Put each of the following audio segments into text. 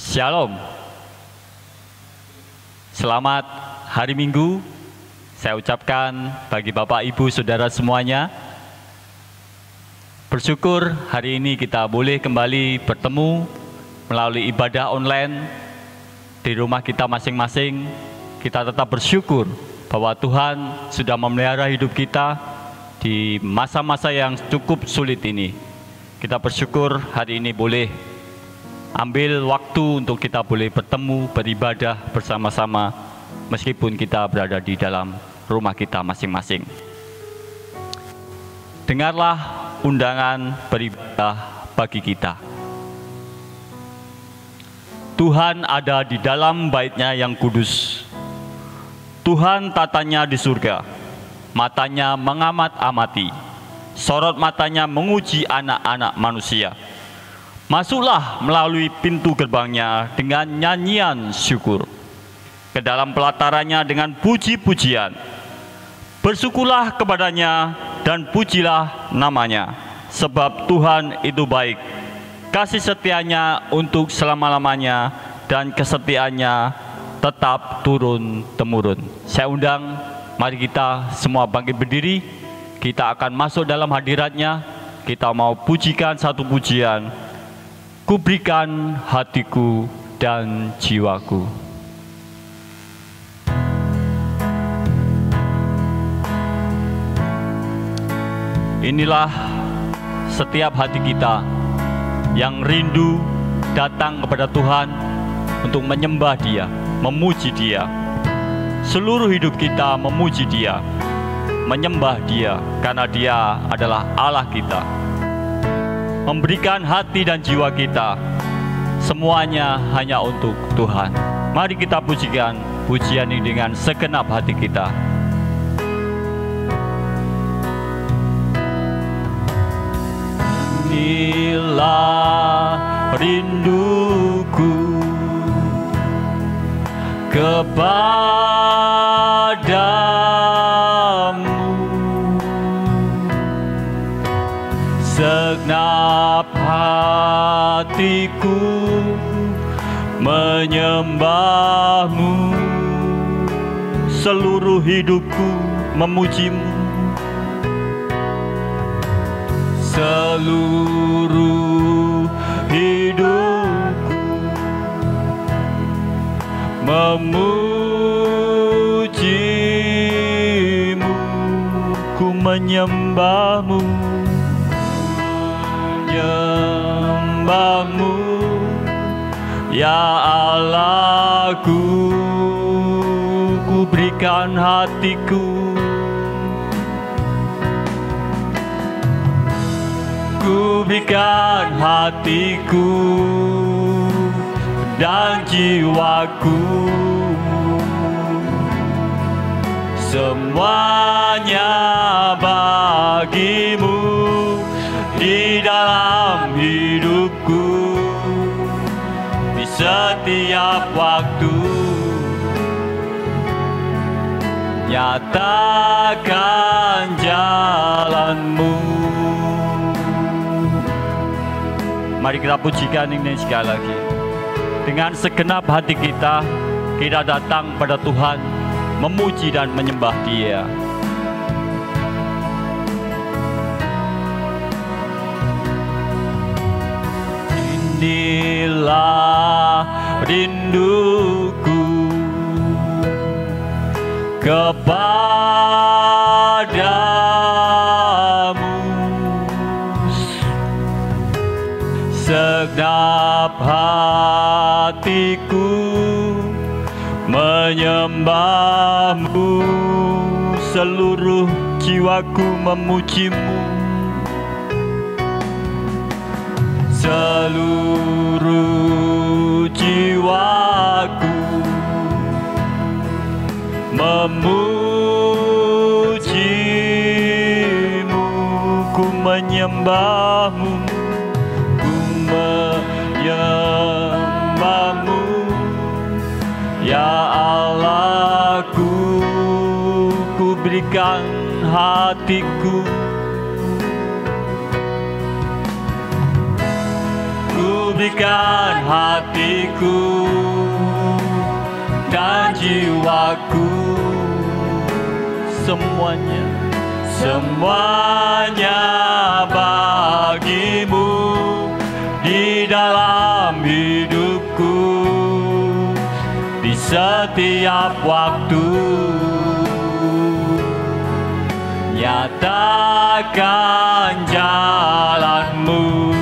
Shalom. Selamat hari Minggu. Saya ucapkan bagi Bapak, Ibu, Saudara semuanya. Bersyukur hari ini kita boleh kembali bertemu melalui ibadah online di rumah kita masing-masing. Kita tetap bersyukur bahwa Tuhan sudah memelihara hidup kita di masa-masa yang cukup sulit ini. Kita bersyukur hari ini boleh ambil waktu untuk kita boleh bertemu, beribadah bersama-sama meskipun kita berada di dalam rumah kita masing-masing. Dengarlah undangan beribadah bagi kita. Tuhan ada di dalam bait-Nya yang kudus. Tuhan tatanya di surga. Matanya mengamat-amati. Sorot matanya menguji anak-anak manusia. Masuklah melalui pintu gerbangnya dengan nyanyian syukur, ke dalam pelatarannya dengan puji-pujian. Bersyukurlah kepadanya dan pujilah namanya, sebab Tuhan itu baik. Kasih setianya untuk selama-lamanya dan kesetiaannya tetap turun-temurun. Saya undang, mari kita semua bangkit berdiri. Kita akan masuk dalam hadirat-Nya. Kita mau pujikan satu pujian. Ku berikan hatiku dan jiwaku. Inilah setiap hati kita yang rindu datang kepada Tuhan untuk menyembah Dia, memuji Dia. Seluruh hidup kita memuji Dia, menyembah Dia, karena Dia adalah Allah kita. Memberikan hati dan jiwa kita, semuanya hanya untuk Tuhan. Mari kita pujikan pujian ini dengan segenap hati kita. Inilah rinduku kepadamu, segenap hatiku menyembah-Mu, seluruh hidupku memuji-Mu, seluruh hidupku memuji-Mu, ku menyembah-Mu, menyembah-Mu, ya Allahku. Ku berikan hatiku, ku berikan hatiku dan jiwaku, semuanya bagi-Mu di dalam hidupku, di setiap waktu. Nyatakan jalan-Mu. Mari kita pujikan ini sekali lagi. Dengan segenap hati kita, kita datang pada Tuhan, memuji dan menyembah Dia. Inilah rinduku kepadamu, segenap hatiku menyembah-Mu, seluruh jiwaku memuji-Mu, seluruh jiwaku memuji-Mu, ku menyembah-Mu, ku menyembah-Mu, ya Allahku. Ku berikan hatiku, ku berikan hatiku dan jiwaku, semuanya bagimu di dalam hidupku, di setiap waktu. Nyatakan jalanmu,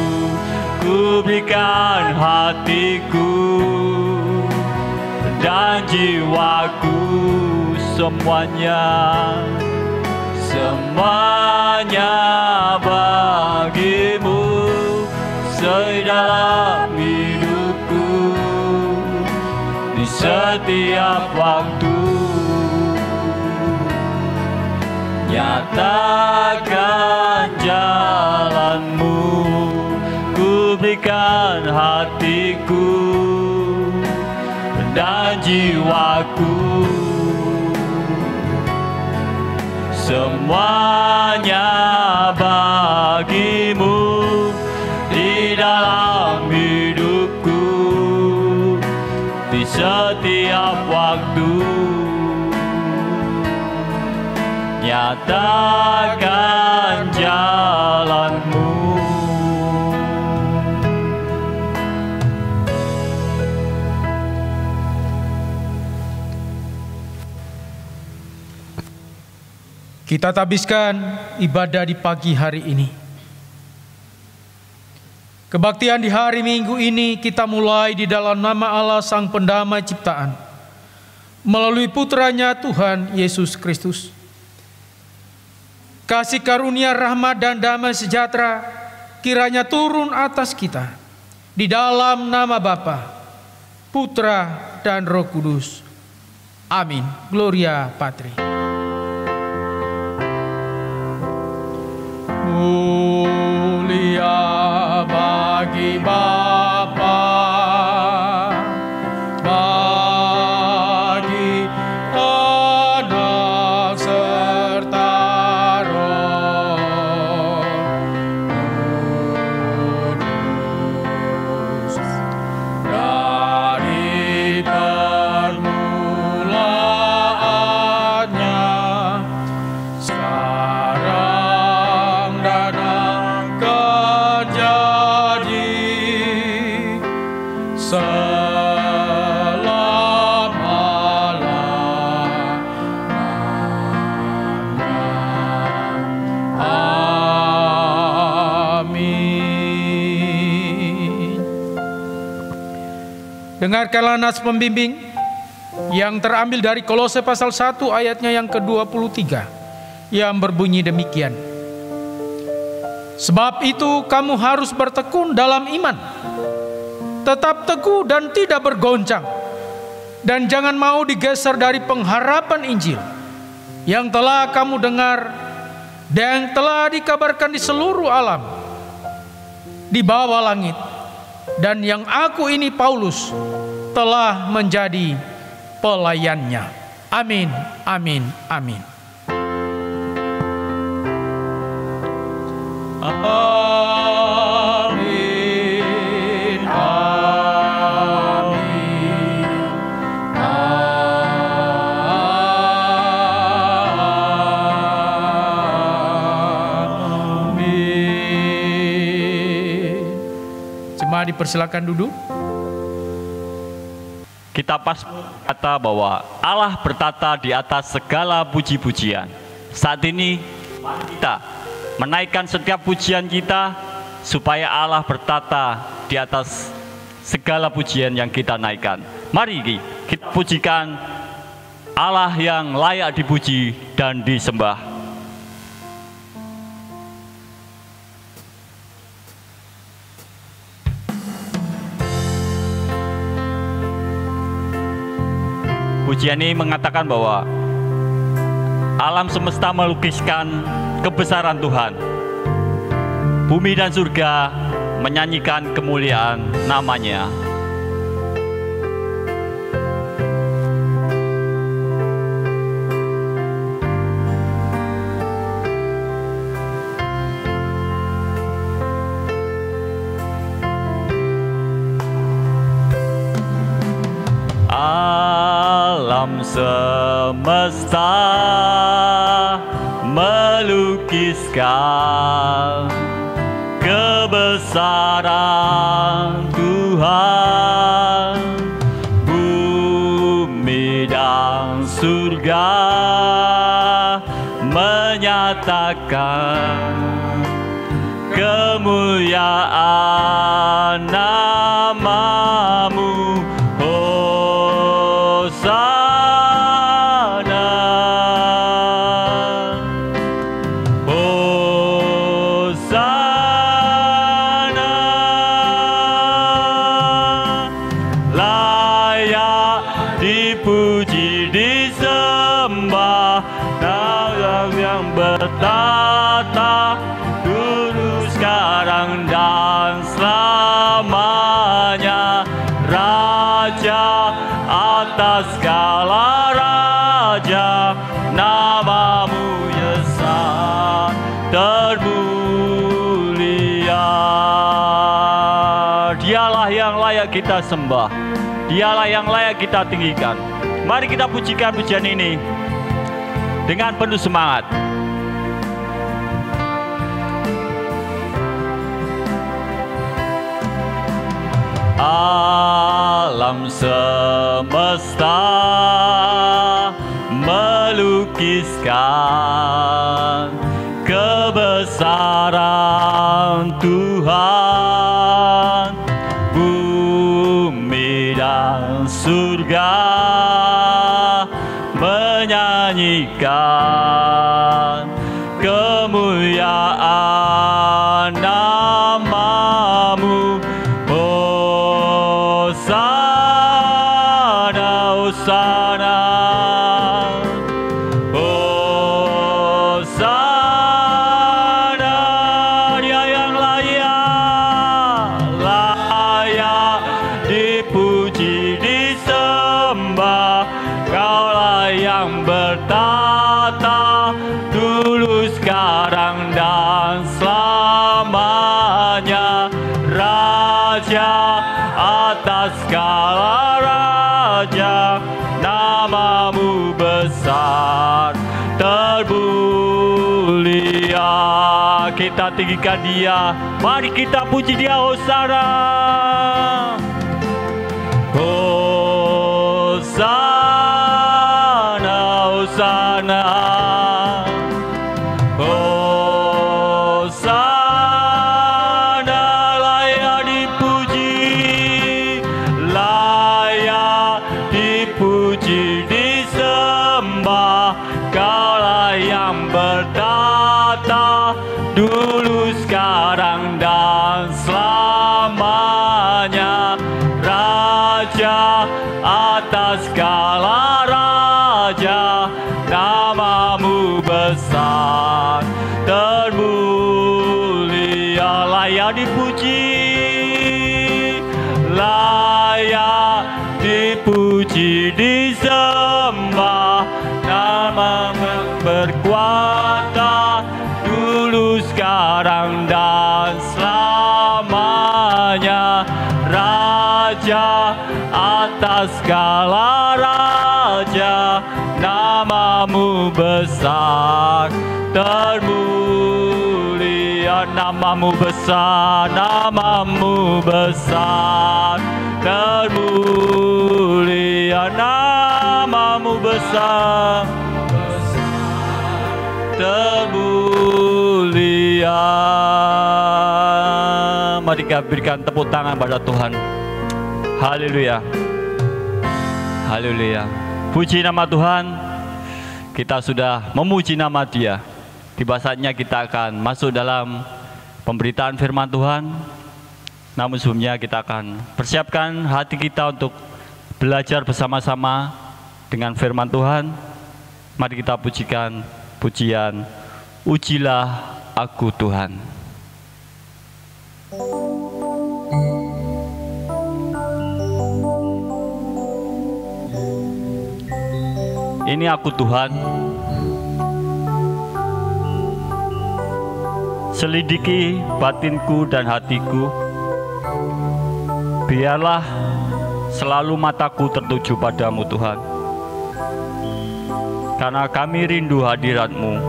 ku berikan hatiku dan jiwaku, semuanya bagimu, sedalam hidupku, di setiap waktu. Nyatakan jalanmu, ku berikan hatiku dan jiwaku, semuanya bagimu di dalam hidupku, di setiap waktu. Nyatakan jalanmu. Kita tabiskan ibadah di pagi hari ini. Kebaktian di hari Minggu ini kita mulai di dalam nama Allah Sang Pendamai Ciptaan, melalui Putranya Tuhan Yesus Kristus. Kasih karunia, rahmat dan damai sejahtera kiranya turun atas kita, di dalam nama Bapa, Putra dan Roh Kudus. Amin. Gloria Patri. Mulia bagi Bapa, bagi Anak serta Roh Kudus, dari permulaannya sekarang dan akan jadi selama-lamanya. Amin. Dengarkanlah nas pembimbing yang terambil dari Kolose pasal 1 ayatnya yang ke-23 yang berbunyi demikian. Sebab itu kamu harus bertekun dalam iman, tetap teguh dan tidak bergoncang, dan jangan mau digeser dari pengharapan Injil yang telah kamu dengar dan yang telah dikabarkan di seluruh alam, di bawah langit, dan yang aku ini Paulus telah menjadi pelayannya. Amin, amin, amin. Amin, amin, amin. Jemaat dipersilakan duduk. Kita pas kata bahwa Allah bertata di atas segala puji-pujian. Saat ini kita menaikkan setiap pujian kita supaya Allah bertata di atas segala pujian yang kita naikkan. Mari kita pujikan Allah yang layak dipuji dan disembah. Pujian ini mengatakan bahwa alam semesta melukiskan kebesaran Tuhan. Bumi dan surga menyanyikan kemuliaan nama-Nya. Alam semesta melukiskan kebesaran Tuhan, bumi dan surga menyatakan kemuliaan nama-Mu. Hosana, Hosana, layak dipuji disembah Allah yang bertata dulu, sekarang dan selamanya, Raja atas segala raja, nama-Mu Yesus termulia. Dialah yang layak kita sembah, Dialah yang layak kita tinggikan. Mari kita pujikan pujian ini dengan penuh semangat. Alam semesta melukiskan kebesaran Tuhan, bumi dan surga menyanyikan kemuliaan nama-Mu. Hosana, Hosana, Hosana, Dia yang layak dipuji disembah. Kaulah yang bertata dulu, sekarang dan selamanya, Raja atas segala raja, nama-Mu besar termulia. Kita tinggikan Dia, mari kita puji Dia. Hosana, Hosana, Hosana, Hosana, layak dipuji, layak dipuji disembah. Kaulah yang bertata dulu, sekarang dan selamanya, Raja atas segala raja, nama-Mu besar termulia. Layak dipuji, layak dipuji disembah. Nama-Mu berkuasa dulu, sekarang dan selamanya, Raja atas segala raja, nama-Mu besar termulia. Nama-Mu besar, nama-Mu besar termulia. Nama-Mu besar termulia. Mari kita berikan tepuk tangan pada Tuhan. Haleluya, haleluya. Puji nama Tuhan. Kita sudah memuji nama Dia. Tiba saatnya kita akan masuk dalam pemberitaan firman Tuhan. Namun sebelumnya kita akan persiapkan hati kita untuk belajar bersama-sama dengan firman Tuhan. Mari kita pujikan pujian Ujilah Aku Tuhan. Ini aku Tuhan, selidiki batinku dan hatiku, biarlah selalu mataku tertuju padamu Tuhan. karena kami rindu hadirat-Mu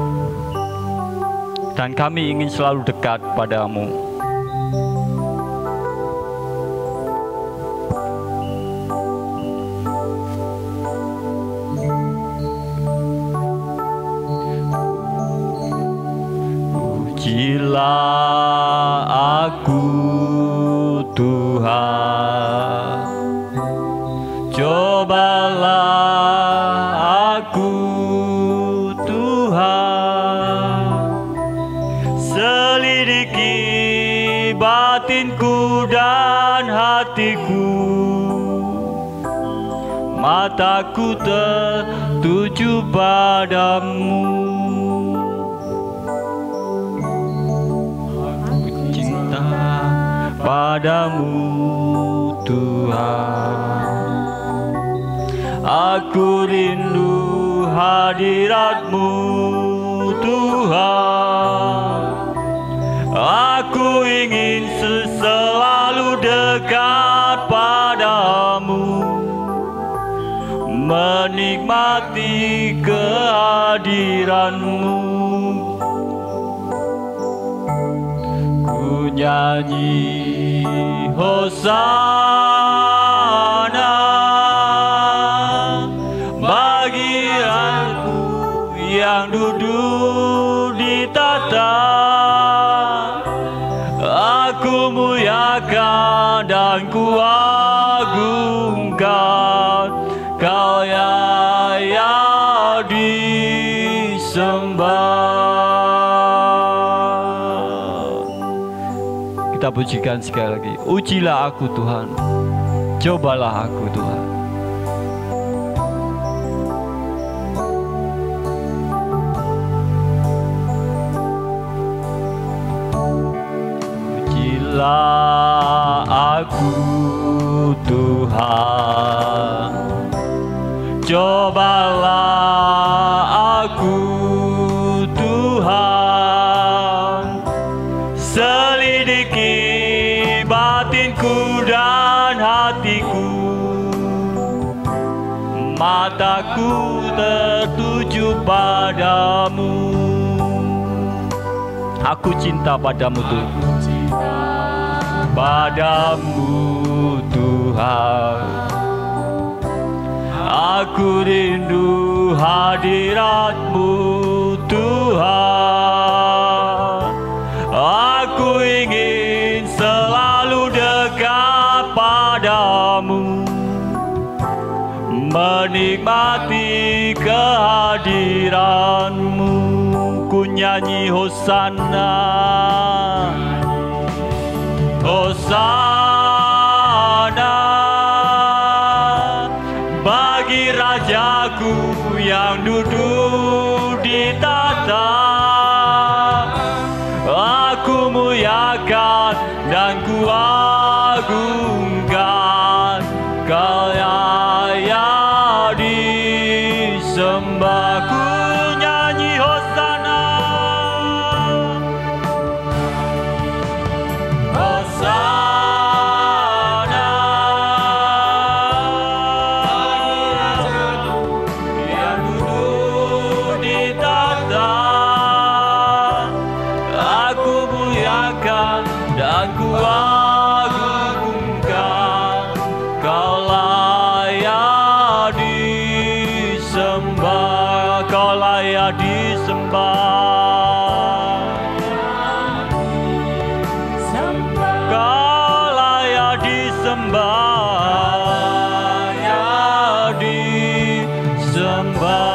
dan kami ingin selalu dekat padamu. Ujilah aku Tuhan, cobalah aku Tuhan, selidiki batinku dan hatiku, mataku tertuju padamu. Padamu Tuhan, aku rindu hadirat-Mu Tuhan, aku ingin selalu dekat padamu, menikmati kehadiran-Mu. Ku nyanyi Hosana bagi aku yang duduk di tata, aku muliakan dan ku agungkan, Kau yang disembah. Kita pujikan sekali lagi. Ujilah aku Tuhan, cobalah aku Tuhan. Ujilah aku Tuhan, cobalah aku Tuhan, selidiki batinku dan hatiku, mataku tertuju padamu. Aku cinta padamu Tuhan, padamu Tuhan, aku rindu hadirat-Mu Tuhan, aku ingin selalu dekat padamu, menikmati kehadiran-Mu. Ku nyanyi Hosana, Hosana bagi Rajaku yang duduk di tata, aku muliakan dan ku agungkan, Kau yang disembah. Ku nyanyi Hosana, Hosana yang duduk di tata, aku muliakan dan ku agungkan, Kaulah yang disembah, Kaulah yang disembah, Kaulah yang disembah, yang disembah.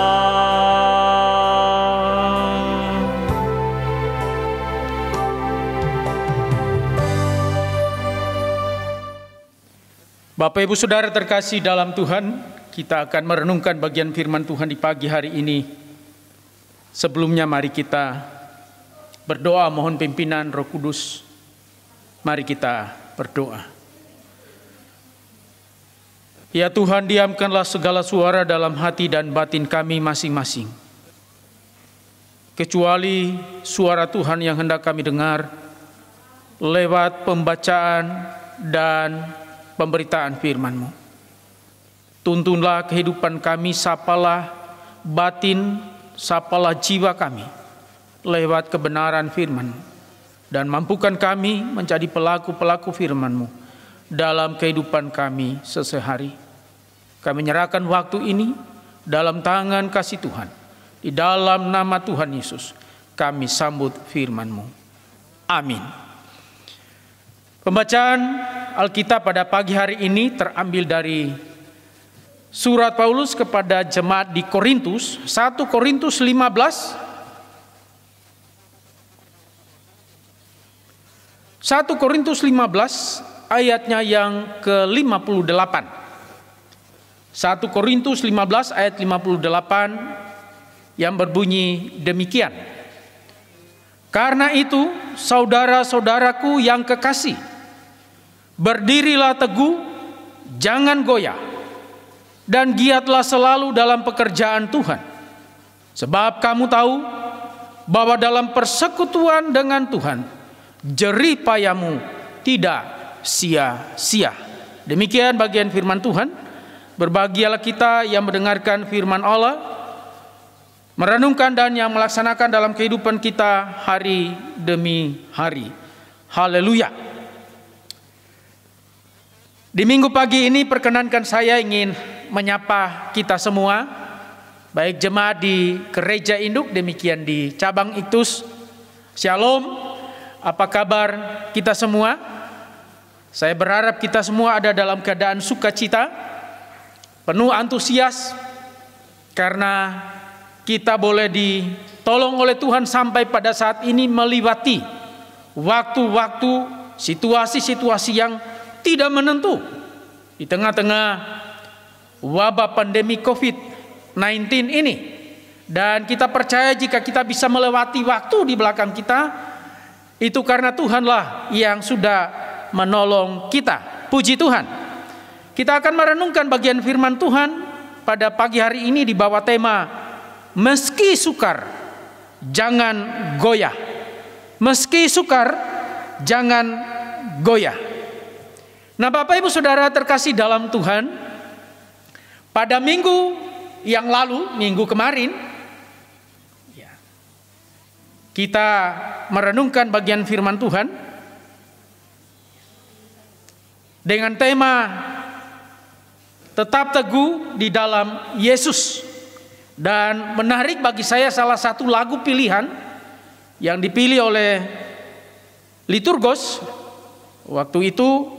Bapak Ibu Saudara terkasih dalam Tuhan, kita akan merenungkan bagian firman Tuhan di pagi hari ini. Sebelumnya mari kita berdoa mohon pimpinan Roh Kudus. Mari kita berdoa. Ya Tuhan, diamkanlah segala suara dalam hati dan batin kami masing-masing, kecuali suara Tuhan yang hendak kami dengar lewat pembacaan dan pemberitaan firman-Mu. Tuntunlah kehidupan kami, sapalah batin, sapalah jiwa kami lewat kebenaran firman-Mu. Dan mampukan kami menjadi pelaku-pelaku firman-Mu dalam kehidupan kami sehari-hari. Kami menyerahkan waktu ini dalam tangan kasih Tuhan. Di dalam nama Tuhan Yesus kami sambut firman-Mu. Amin. Pembacaan Alkitab pada pagi hari ini terambil dari surat Paulus kepada jemaat di Korintus, 1 Korintus 15 ayatnya yang ke-58. 1 Korintus 15 ayat 58 yang berbunyi demikian. Karena itu, saudara-saudaraku yang kekasih, berdirilah teguh, jangan goyah, dan giatlah selalu dalam pekerjaan Tuhan. Sebab kamu tahu bahwa dalam persekutuan dengan Tuhan, jerih payahmu tidak sia-sia. Demikian bagian firman Tuhan. Berbahagialah kita yang mendengarkan firman Allah, merenungkan dan yang melaksanakan dalam kehidupan kita hari demi hari. Haleluya. Di minggu pagi ini perkenankan saya ingin menyapa kita semua, baik jemaat di gereja induk, demikian di cabang Iktus. Shalom, apa kabar kita semua? Saya berharap kita semua ada dalam keadaan sukacita, penuh antusias, karena kita boleh ditolong oleh Tuhan sampai pada saat ini melewati waktu-waktu, situasi-situasi yang tidak menentu di tengah-tengah wabah pandemi COVID-19 ini. Dan kita percaya jika kita bisa melewati waktu di belakang kita, itu karena Tuhanlah yang sudah menolong kita. Puji Tuhan. Kita akan merenungkan bagian firman Tuhan pada pagi hari ini di bawah tema meski sukar, jangan goyah. Meski sukar, jangan goyah. Nah, Bapak Ibu Saudara terkasih dalam Tuhan, pada minggu yang lalu, minggu kemarin, kita merenungkan bagian firman Tuhan dengan tema tetap teguh di dalam Yesus. Dan menarik bagi saya salah satu lagu pilihan yang dipilih oleh liturgos waktu itu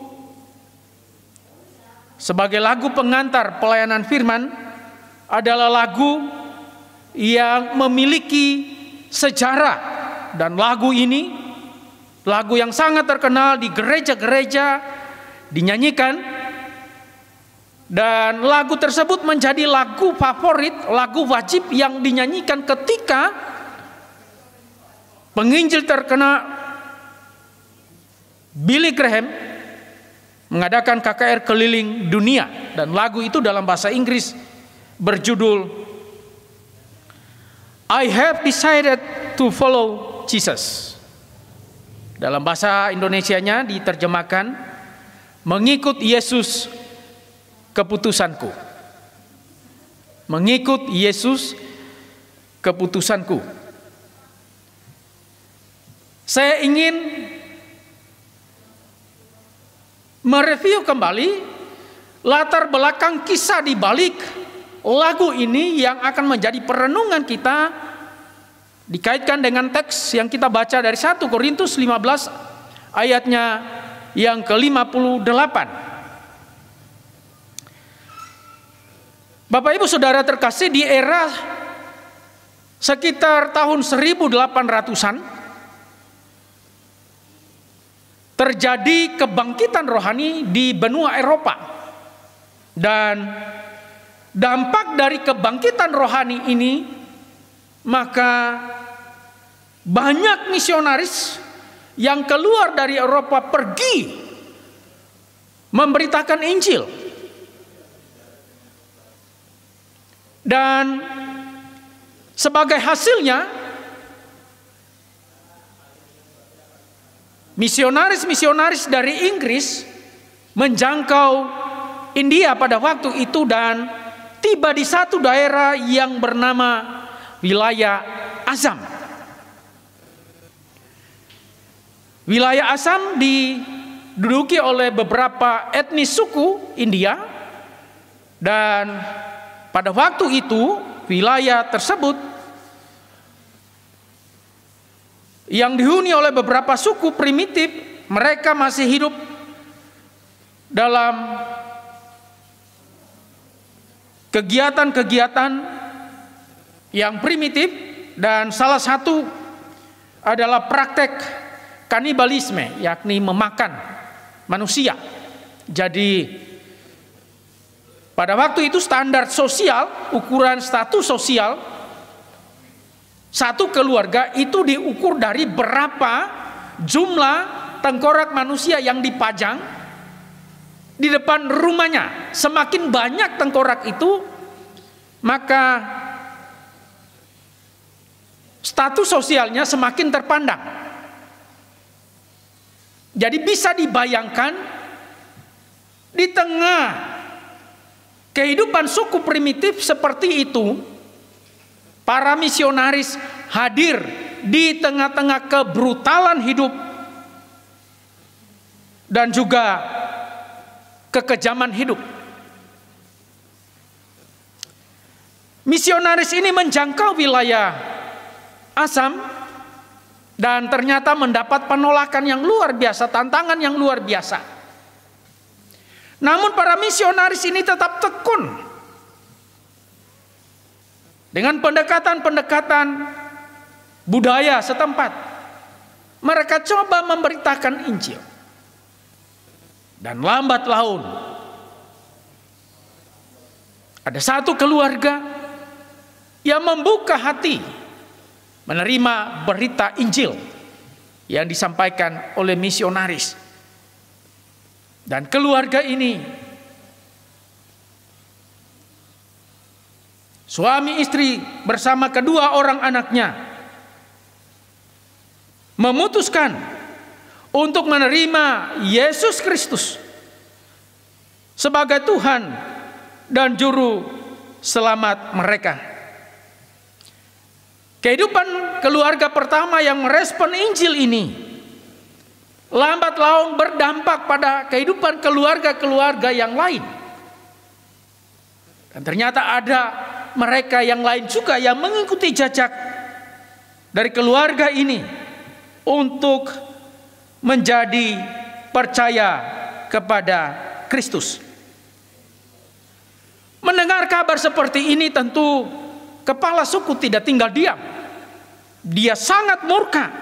sebagai lagu pengantar pelayanan firman adalah lagu yang memiliki sejarah. Dan lagu ini lagu yang sangat terkenal di gereja-gereja dinyanyikan. Dan lagu tersebut menjadi lagu favorit, lagu wajib yang dinyanyikan ketika penginjil terkenal Billy Graham mengadakan KKR keliling dunia. Dan lagu itu dalam bahasa Inggris berjudul I have decided to follow Jesus. Dalam bahasa Indonesianya diterjemahkan mengikut Yesus keputusanku. Mengikut Yesus keputusanku. Saya ingin mereview kembali latar belakang kisah di balik lagu ini yang akan menjadi perenungan kita, dikaitkan dengan teks yang kita baca dari 1 Korintus 15 ayatnya yang ke-58. Bapak Ibu Saudara terkasih, di era sekitar tahun 1800-an terjadi kebangkitan rohani di benua Eropa. Dan dampak dari kebangkitan rohani ini, maka banyak misionaris yang keluar dari Eropa pergi memberitakan Injil. Dan sebagai hasilnya, misionaris-misionaris dari Inggris menjangkau India pada waktu itu dan tiba di satu daerah yang bernama wilayah Assam. Wilayah Assam diduduki oleh beberapa etnis suku India, dan pada waktu itu wilayah tersebut yang dihuni oleh beberapa suku primitif, mereka masih hidup dalam kegiatan-kegiatan yang primitif, dan salah satu adalah praktek kanibalisme, yakni memakan manusia. Jadi pada waktu itu standar sosial, ukuran status sosial satu keluarga itu diukur dari berapa jumlah tengkorak manusia yang dipajang di depan rumahnya. Semakin banyak tengkorak itu, maka status sosialnya semakin terpandang. Jadi bisa dibayangkan di tengah kehidupan suku primitif seperti itu, para misionaris hadir di tengah-tengah kebrutalan hidup dan juga kekejaman hidup. Misionaris ini menjangkau wilayah Assam dan ternyata mendapat penolakan yang luar biasa, tantangan yang luar biasa. Namun para misionaris ini tetap tekun dengan pendekatan-pendekatan budaya setempat. Mereka coba memberitakan Injil. Dan lambat laun ada satu keluarga yang membuka hati menerima berita Injil yang disampaikan oleh misionaris. Dan keluarga ini, suami istri bersama kedua orang anaknya, memutuskan untuk menerima Yesus Kristus sebagai Tuhan dan Juru Selamat mereka. Kehidupan keluarga pertama yang merespon Injil ini lambat laun berdampak pada kehidupan keluarga-keluarga yang lain. Dan ternyata ada mereka yang lain juga yang mengikuti jejak dari keluarga ini untuk menjadi percaya kepada Kristus. Mendengar kabar seperti ini, tentu kepala suku tidak tinggal diam. Dia sangat murka,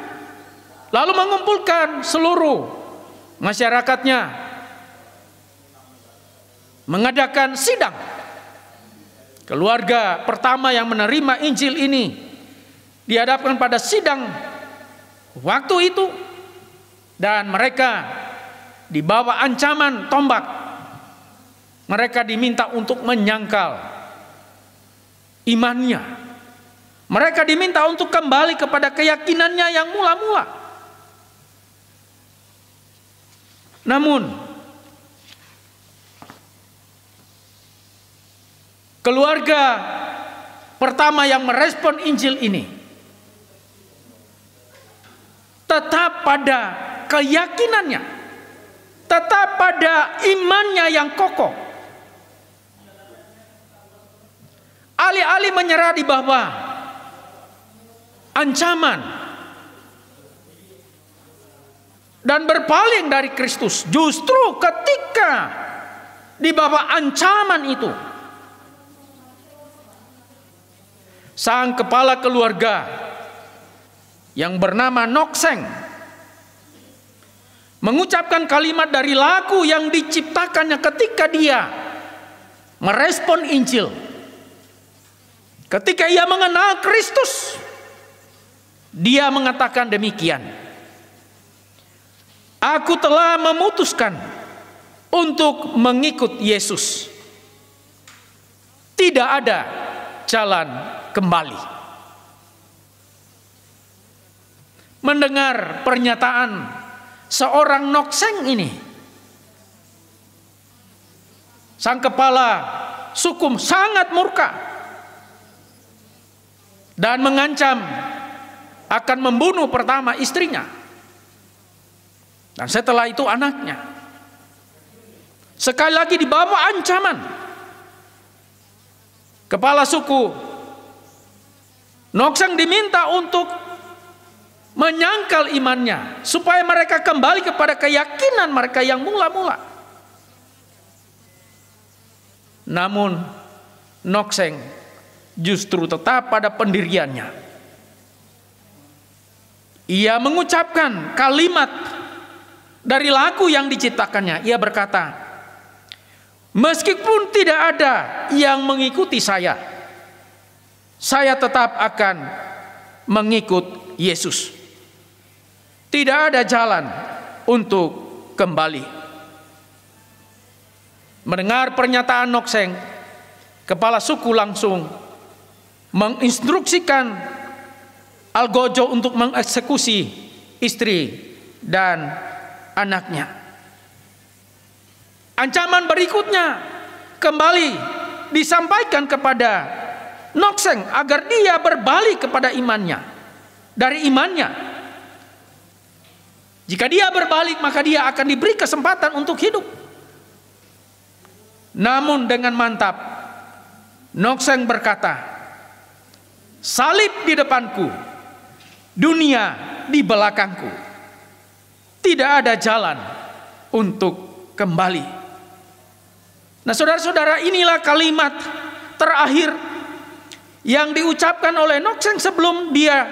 lalu mengumpulkan seluruh masyarakatnya, mengadakan sidang. Keluarga pertama yang menerima Injil ini dihadapkan pada sidang waktu itu, dan mereka dibawa ancaman tombak. Mereka diminta untuk menyangkal imannya. Mereka diminta untuk kembali kepada keyakinannya yang mula-mula. Namun keluarga pertama yang merespon Injil ini tetap pada keyakinannya, tetap pada imannya yang kokoh. Alih-alih menyerah di bawah ancaman dan berpaling dari Kristus, justru ketika di bawah ancaman itu, sang kepala keluarga yang bernama Nokseng mengucapkan kalimat dari lagu yang diciptakannya ketika dia merespon Injil. Ketika ia mengenal Kristus, dia mengatakan demikian: "Aku telah memutuskan untuk mengikut Yesus. Tidak ada jalan kembali." Mendengar pernyataan seorang Nokseng ini, sang kepala suku sangat murka dan mengancam akan membunuh pertama istrinya, dan setelah itu anaknya. Sekali lagi di bawah ancaman, kepala suku Nokseng diminta untuk menyangkal imannya supaya mereka kembali kepada keyakinan mereka yang mula-mula. Namun Nokseng justru tetap pada pendiriannya. Ia mengucapkan kalimat dari lagu yang diciptakannya. Ia berkata, meskipun tidak ada yang mengikuti saya tetap akan mengikut Yesus. Tidak ada jalan untuk kembali. Mendengar pernyataan Nokseng, kepala suku langsung menginstruksikan Algojo untuk mengeksekusi istri dan anaknya. Ancaman berikutnya kembali disampaikan kepada Nokseng agar dia berbalik kepada imannya, dari imannya. Jika dia berbalik, maka dia akan diberi kesempatan untuk hidup. Namun dengan mantap, Nokseng berkata, salib di depanku, dunia di belakangku. Tidak ada jalan untuk kembali. Nah, saudara-saudara, inilah kalimat terakhir yang diucapkan oleh Nokseng sebelum dia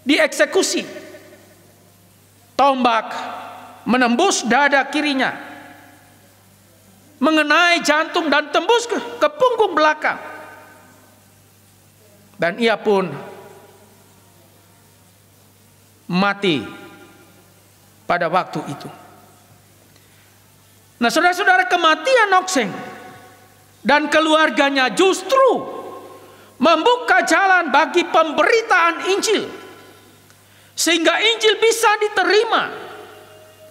dieksekusi. Tombak menembus dada kirinya, mengenai jantung dan tembus ke punggung belakang. Dan ia pun mati pada waktu itu. Nah, saudara-saudara, kematian Nokseng dan keluarganya justru membuka jalan bagi pemberitaan Injil, sehingga Injil bisa diterima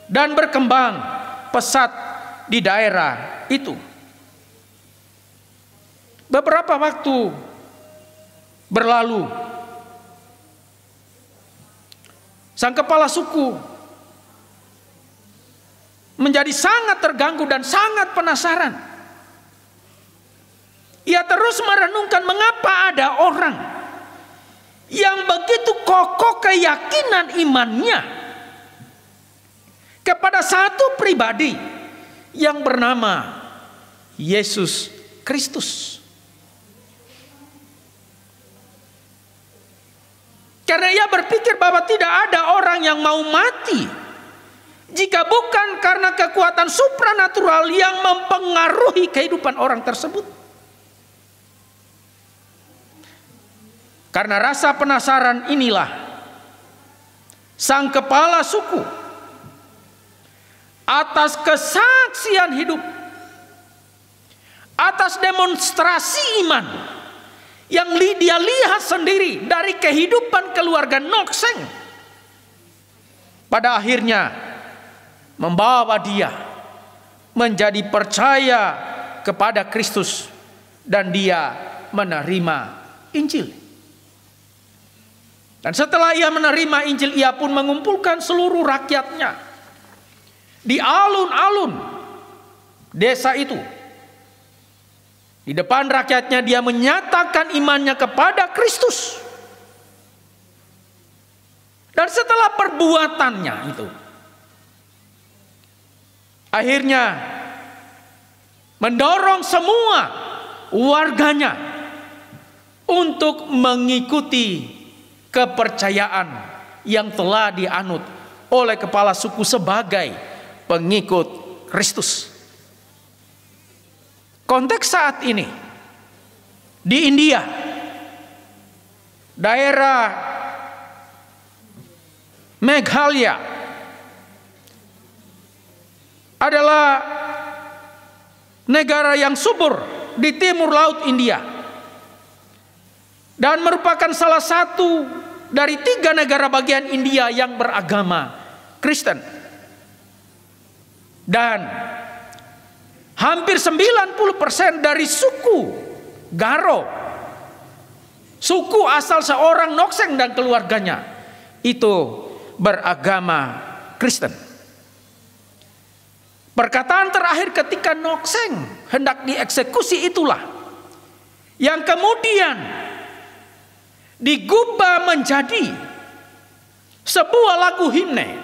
dan berkembang pesat di daerah itu. Beberapa waktu berlalu, sang kepala suku menjadi sangat terganggu dan sangat penasaran. Ia terus merenungkan mengapa ada orang yang begitu kokoh keyakinan imannya kepada satu pribadi yang bernama Yesus Kristus. Karena ia berpikir bahwa tidak ada orang yang mau mati jika bukan karena kekuatan supranatural yang mempengaruhi kehidupan orang tersebut. Karena rasa penasaran inilah, sang kepala suku atas kesaksian hidup, atas demonstrasi iman yang dia lihat sendiri dari kehidupan keluarga Nokseng, pada akhirnya membawa dia menjadi percaya kepada Kristus dan dia menerima Injil. Dan setelah ia menerima Injil, ia pun mengumpulkan seluruh rakyatnya di alun-alun desa itu. Di depan rakyatnya dia menyatakan imannya kepada Kristus. Dan setelah perbuatannya itu, akhirnya mendorong semua warganya untuk mengikuti kepercayaan yang telah dianut oleh kepala suku sebagai pengikut Kristus. Konteks saat ini di India, daerah Meghalaya adalah negara yang subur di timur laut India dan merupakan salah satu dari 3 negara bagian India yang beragama Kristen. Dan hampir 90% dari suku Garo, suku asal seorang Nokseng dan keluarganya, itu beragama Kristen. Perkataan terakhir ketika Nokseng hendak dieksekusi itulah yang kemudian digubah menjadi sebuah lagu himne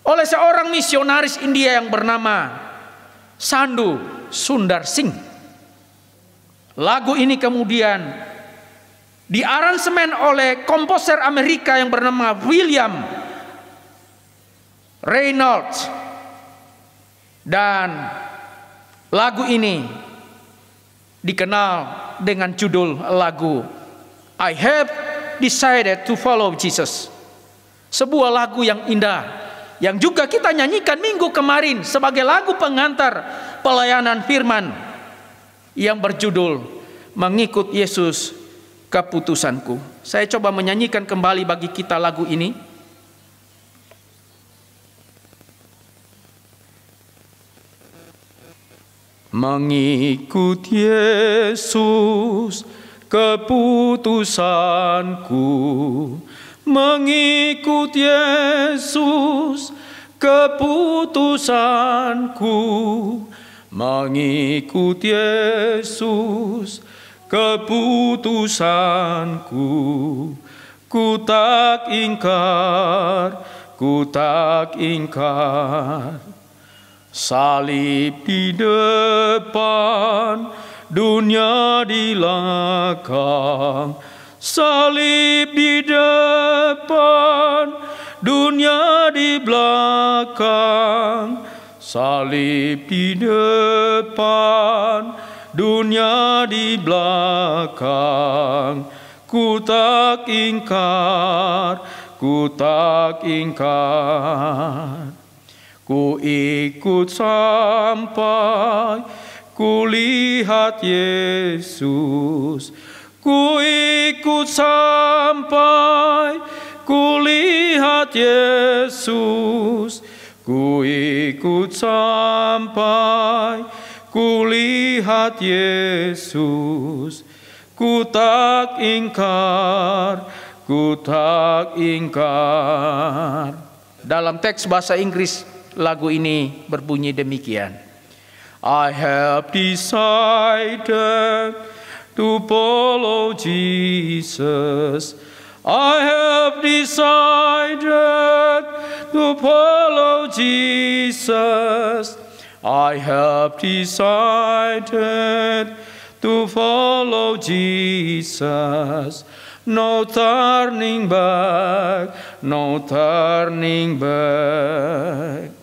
oleh seorang misionaris India yang bernama Sandhu Sundar Singh. Lagu ini kemudian diaransemen oleh komposer Amerika yang bernama William Reynolds, dan lagu ini dikenal dengan judul lagu I Have Decided to Follow Jesus. Sebuah lagu yang indah yang juga kita nyanyikan minggu kemarin sebagai lagu pengantar pelayanan firman yang berjudul Mengikut Yesus Keputusanku. Saya coba menyanyikan kembali bagi kita lagu ini. Mengikut Yesus keputusanku, mengikut Yesus keputusanku, mengikut Yesus keputusanku. Ku tak ingkar, ku tak ingkar. Salib di depan, dunia di belakang. Salib di depan, dunia di belakang. Salib di depan, dunia di belakang. Ku tak ingkar, ku tak ingkar. Ku ikut sampai ku lihat Yesus. Ku ikut sampai ku lihat Yesus. Ku ikut sampai ku lihat Yesus. Ku tak ingkar, ku tak ingkar. Dalam teks bahasa Inggris lagu ini berbunyi demikian. I have decided to follow Jesus. I have decided to follow Jesus. I have decided to follow Jesus. No turning back, no turning back.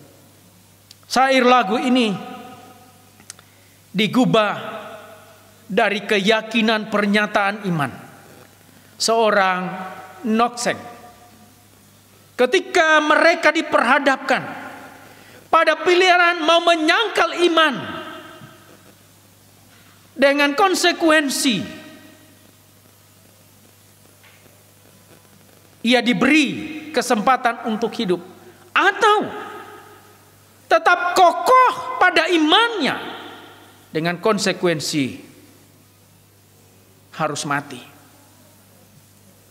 Syair lagu ini digubah dari keyakinan pernyataan iman seorang Nokseng ketika mereka diperhadapkan pada pilihan mau menyangkal iman dengan konsekuensi ia diberi kesempatan untuk hidup atau tetap kokoh pada imannya dengan konsekuensi harus mati.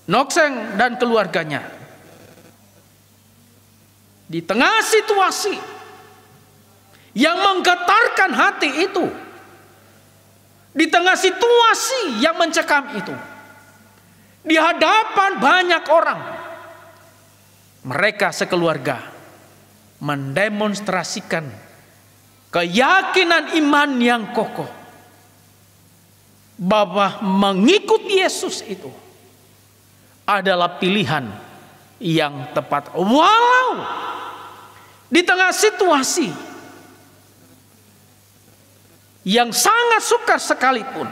Nokseng dan keluarganya di tengah situasi yang menggetarkan hati itu, di tengah situasi yang mencekam itu, di hadapan banyak orang, mereka sekeluarga mendemonstrasikan keyakinan iman yang kokoh bahwa mengikut Yesus itu adalah pilihan yang tepat, walau di tengah situasi yang sangat sukar sekalipun.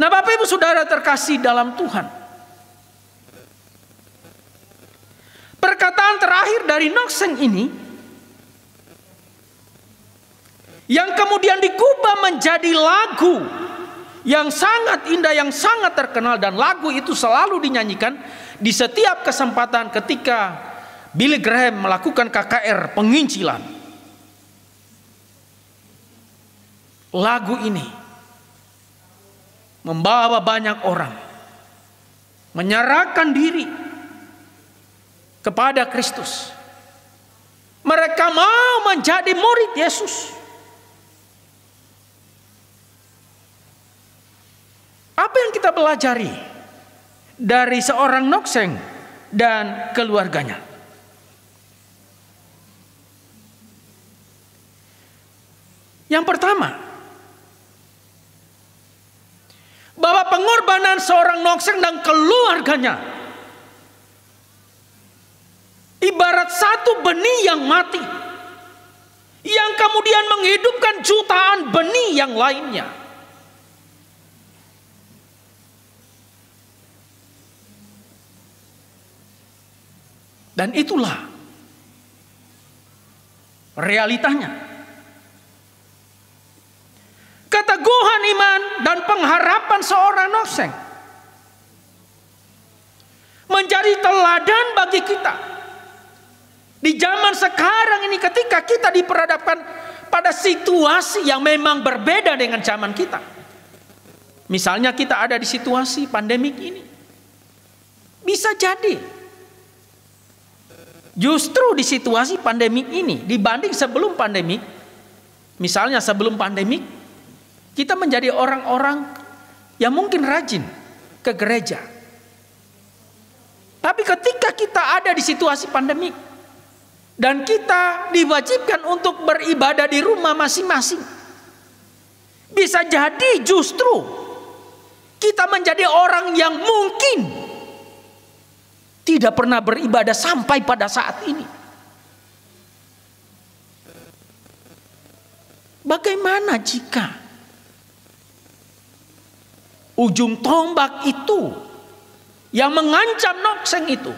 Nah, Bapak Ibu Saudara terkasih dalam Tuhan, perkataan terakhir dari Nokseng ini yang kemudian digubah menjadi lagu yang sangat indah, yang sangat terkenal, dan lagu itu selalu dinyanyikan di setiap kesempatan ketika Billy Graham melakukan KKR penginjilan. lagu ini membawa banyak orang menyerahkan diri kepada Kristus. Mereka mau menjadi murid Yesus. Apa yang kita pelajari dari seorang Nokseng dan keluarganya? Yang pertama, bahwa pengorbanan seorang Nokseng dan keluarganya ibarat satu benih yang mati, yang kemudian menghidupkan jutaan benih yang lainnya. Dan itulah realitanya. Keteguhan iman dan pengharapan seorang Nokseng menjadi teladan bagi kita di zaman sekarang ini, ketika kita diperhadapkan pada situasi yang memang berbeda dengan zaman kita. Misalnya kita ada di situasi pandemik ini. Bisa jadi justru di situasi pandemik ini dibanding sebelum pandemik, misalnya sebelum pandemik, kita menjadi orang-orang yang mungkin rajin ke gereja. Tapi ketika kita ada di situasi pandemik dan kita diwajibkan untuk beribadah di rumah masing-masing, bisa jadi justru kita menjadi orang yang mungkin tidak pernah beribadah sampai pada saat ini. Bagaimana jika ujung tombak itu yang mengancam Nokseng itu,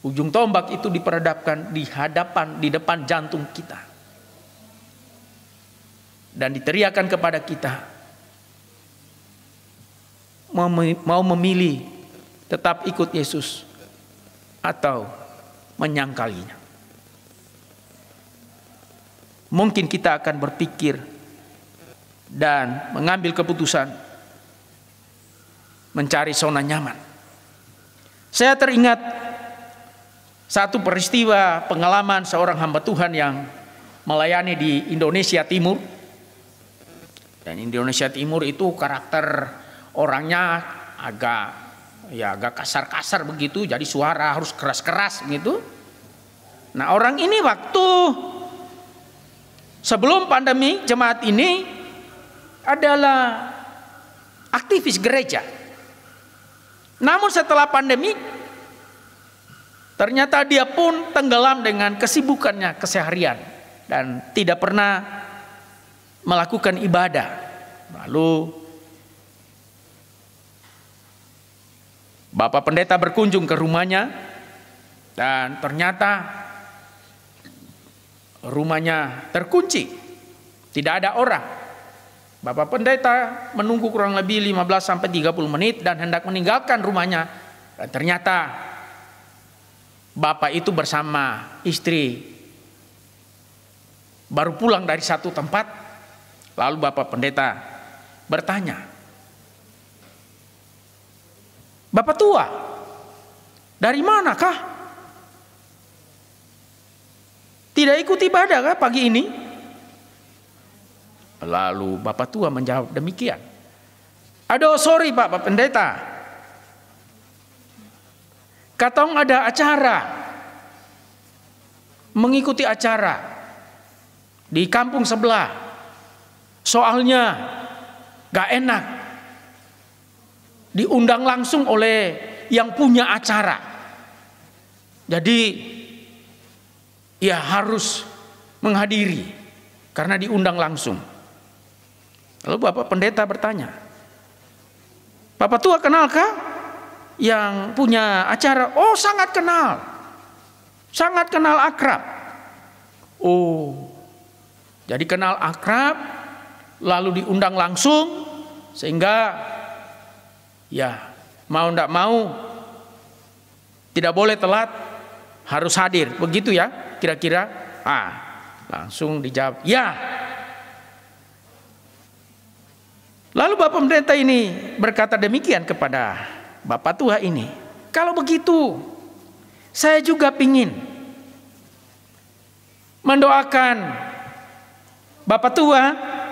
ujung tombak itu diperhadapkan di depan jantung kita dan diteriakan kepada kita, mau memilih tetap ikut Yesus atau menyangkalinya. Mungkin kita akan berpikir dan mengambil keputusan mencari zona nyaman. Saya teringat satu peristiwa pengalaman seorang hamba Tuhan yang melayani di Indonesia Timur. Dan Indonesia Timur itu karakter orangnya agak kasar-kasar begitu, jadi suara harus keras-keras begitu. Nah, orang ini waktu sebelum pandemi, jemaat ini adalah aktivis gereja. Namun setelah pandemi, ternyata dia pun tenggelam dengan kesibukannya keseharian dan tidak pernah melakukan ibadah. Lalu Bapak Pendeta berkunjung ke rumahnya dan ternyata rumahnya terkunci, tidak ada orang. Bapak Pendeta menunggu kurang lebih 15-30 menit dan hendak meninggalkan rumahnya. Dan ternyata Bapak itu bersama istri baru pulang dari satu tempat. Lalu Bapak Pendeta bertanya, "Bapak tua, dari manakah? Tidak ikut ibadah kah pagi ini?" Lalu Bapak tua menjawab demikian. "Aduh, sorry Bapak Pendeta, katong ada acara, mengikuti acara di kampung sebelah. Soalnya gak enak diundang langsung oleh yang punya acara. Jadi ya harus menghadiri karena diundang langsung." Lalu Bapak Pendeta bertanya, "Bapak tua kenalkah yang punya acara?" "Oh, sangat kenal. Sangat kenal akrab." "Oh, jadi kenal akrab lalu diundang langsung sehingga ya mau ndak mau tidak boleh telat, harus hadir. Begitu ya kira-kira?" Langsung dijawab, "Ya." Lalu Bapak Pendeta ini berkata demikian kepada Bapak tua ini, kalau begitu saya juga ingin mendoakan Bapak tua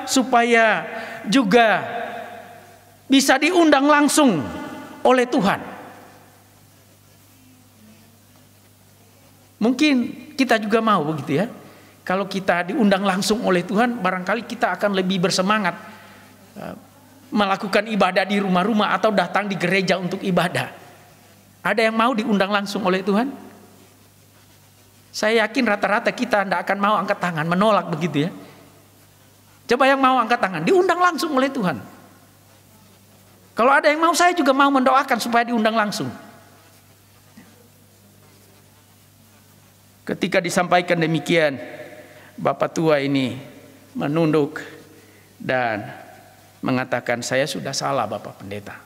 supaya juga bisa diundang langsung oleh Tuhan. Mungkin kita juga mau begitu ya. Kalau kita diundang langsung oleh Tuhan, barangkali kita akan lebih bersemangat melakukan ibadah di rumah-rumah atau datang di gereja untuk ibadah. Ada yang mau diundang langsung oleh Tuhan? Saya yakin rata-rata kita tidak akan mau angkat tangan, menolak begitu ya. Coba yang mau angkat tangan, diundang langsung oleh Tuhan. Kalau ada yang mau, saya juga mau mendoakan supaya diundang langsung. Ketika disampaikan demikian, Bapak tua ini menunduk dan mengatakan, saya sudah salah Bapak Pendeta.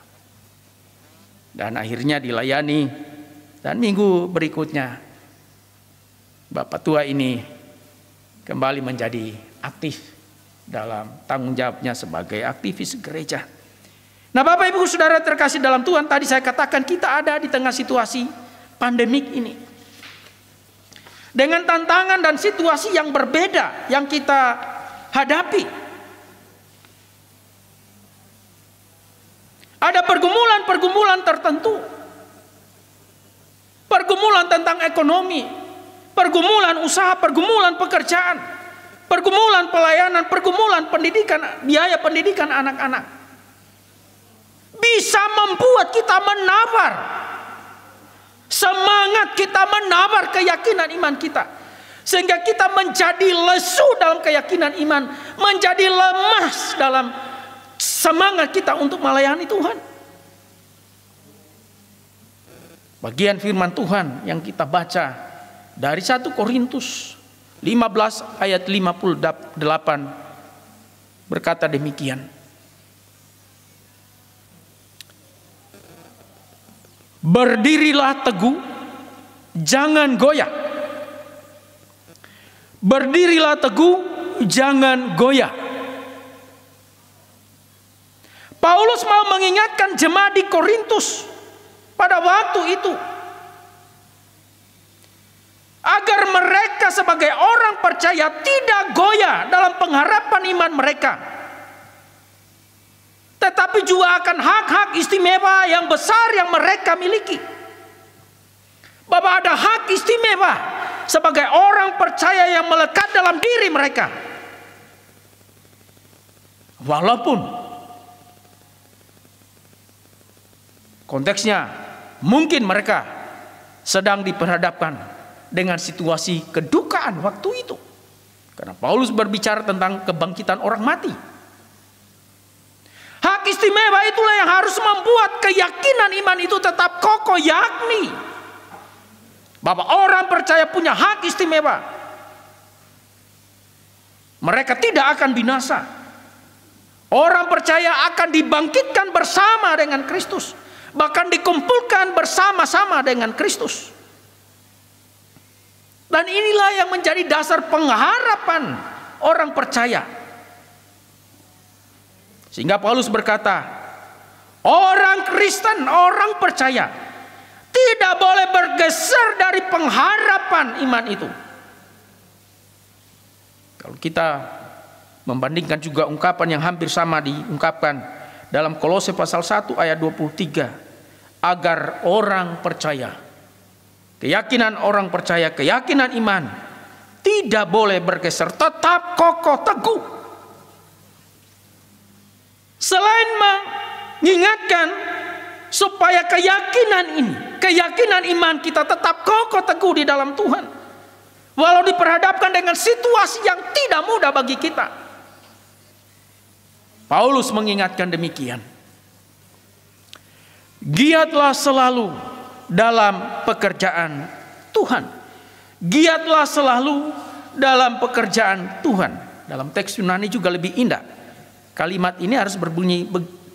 Dan akhirnya dilayani, dan minggu berikutnya Bapak tua ini kembali menjadi aktif dalam tanggung jawabnya sebagai aktivis gereja. Nah Bapak Ibu Saudara terkasih dalam Tuhan, tadi saya katakan kita ada di tengah situasi pandemik ini. Dengan tantangan dan situasi yang berbeda yang kita hadapi. Ada pergumulan-pergumulan tertentu. Pergumulan tentang ekonomi, pergumulan usaha, pergumulan pekerjaan, pergumulan pelayanan, pergumulan pendidikan, biaya pendidikan anak-anak. Bisa membuat kita menabar semangat kita, menabar keyakinan iman kita. Sehingga kita menjadi lesu dalam keyakinan iman, menjadi lemas dalam semangat kita untuk melayani Tuhan. Bagian firman Tuhan yang kita baca dari 1 Korintus 15 ayat 58 berkata demikian. Berdirilah teguh, jangan goyah. Berdirilah teguh, jangan goyah. Paulus mau mengingatkan jemaat di Korintus pada waktu itu agar mereka sebagai orang percaya tidak goyah dalam pengharapan iman mereka, tetapi juga akan hak-hak istimewa yang besar yang mereka miliki. Bahwa ada hak istimewa sebagai orang percaya yang melekat dalam diri mereka. Walaupun konteksnya mungkin mereka sedang diperhadapkan dengan situasi kedukaan waktu itu. Karena Paulus berbicara tentang kebangkitan orang mati. Hak istimewa itulah yang harus membuat keyakinan iman itu tetap kokoh, yakni bahwa orang percaya punya hak istimewa. Mereka tidak akan binasa. Orang percaya akan dibangkitkan bersama dengan Kristus, bahkan dikumpulkan bersama-sama dengan Kristus. Dan inilah yang menjadi dasar pengharapan orang percaya. Sehingga Paulus berkata, orang Kristen, orang percaya tidak boleh bergeser dari pengharapan iman itu. Kalau kita membandingkan juga ungkapan yang hampir sama diungkapkan dalam Kolose pasal 1 ayat 23, agar orang percaya, keyakinan orang percaya, keyakinan iman tidak boleh bergeser, tetap kokoh teguh. Selain mengingatkan supaya keyakinan ini, keyakinan iman kita tetap kokoh teguh di dalam Tuhan, walau diperhadapkan dengan situasi yang tidak mudah bagi kita. Paulus mengingatkan demikian. Giatlah selalu dalam pekerjaan Tuhan. Giatlah selalu dalam pekerjaan Tuhan. Dalam teks Yunani juga lebih indah. Kalimat ini harus berbunyi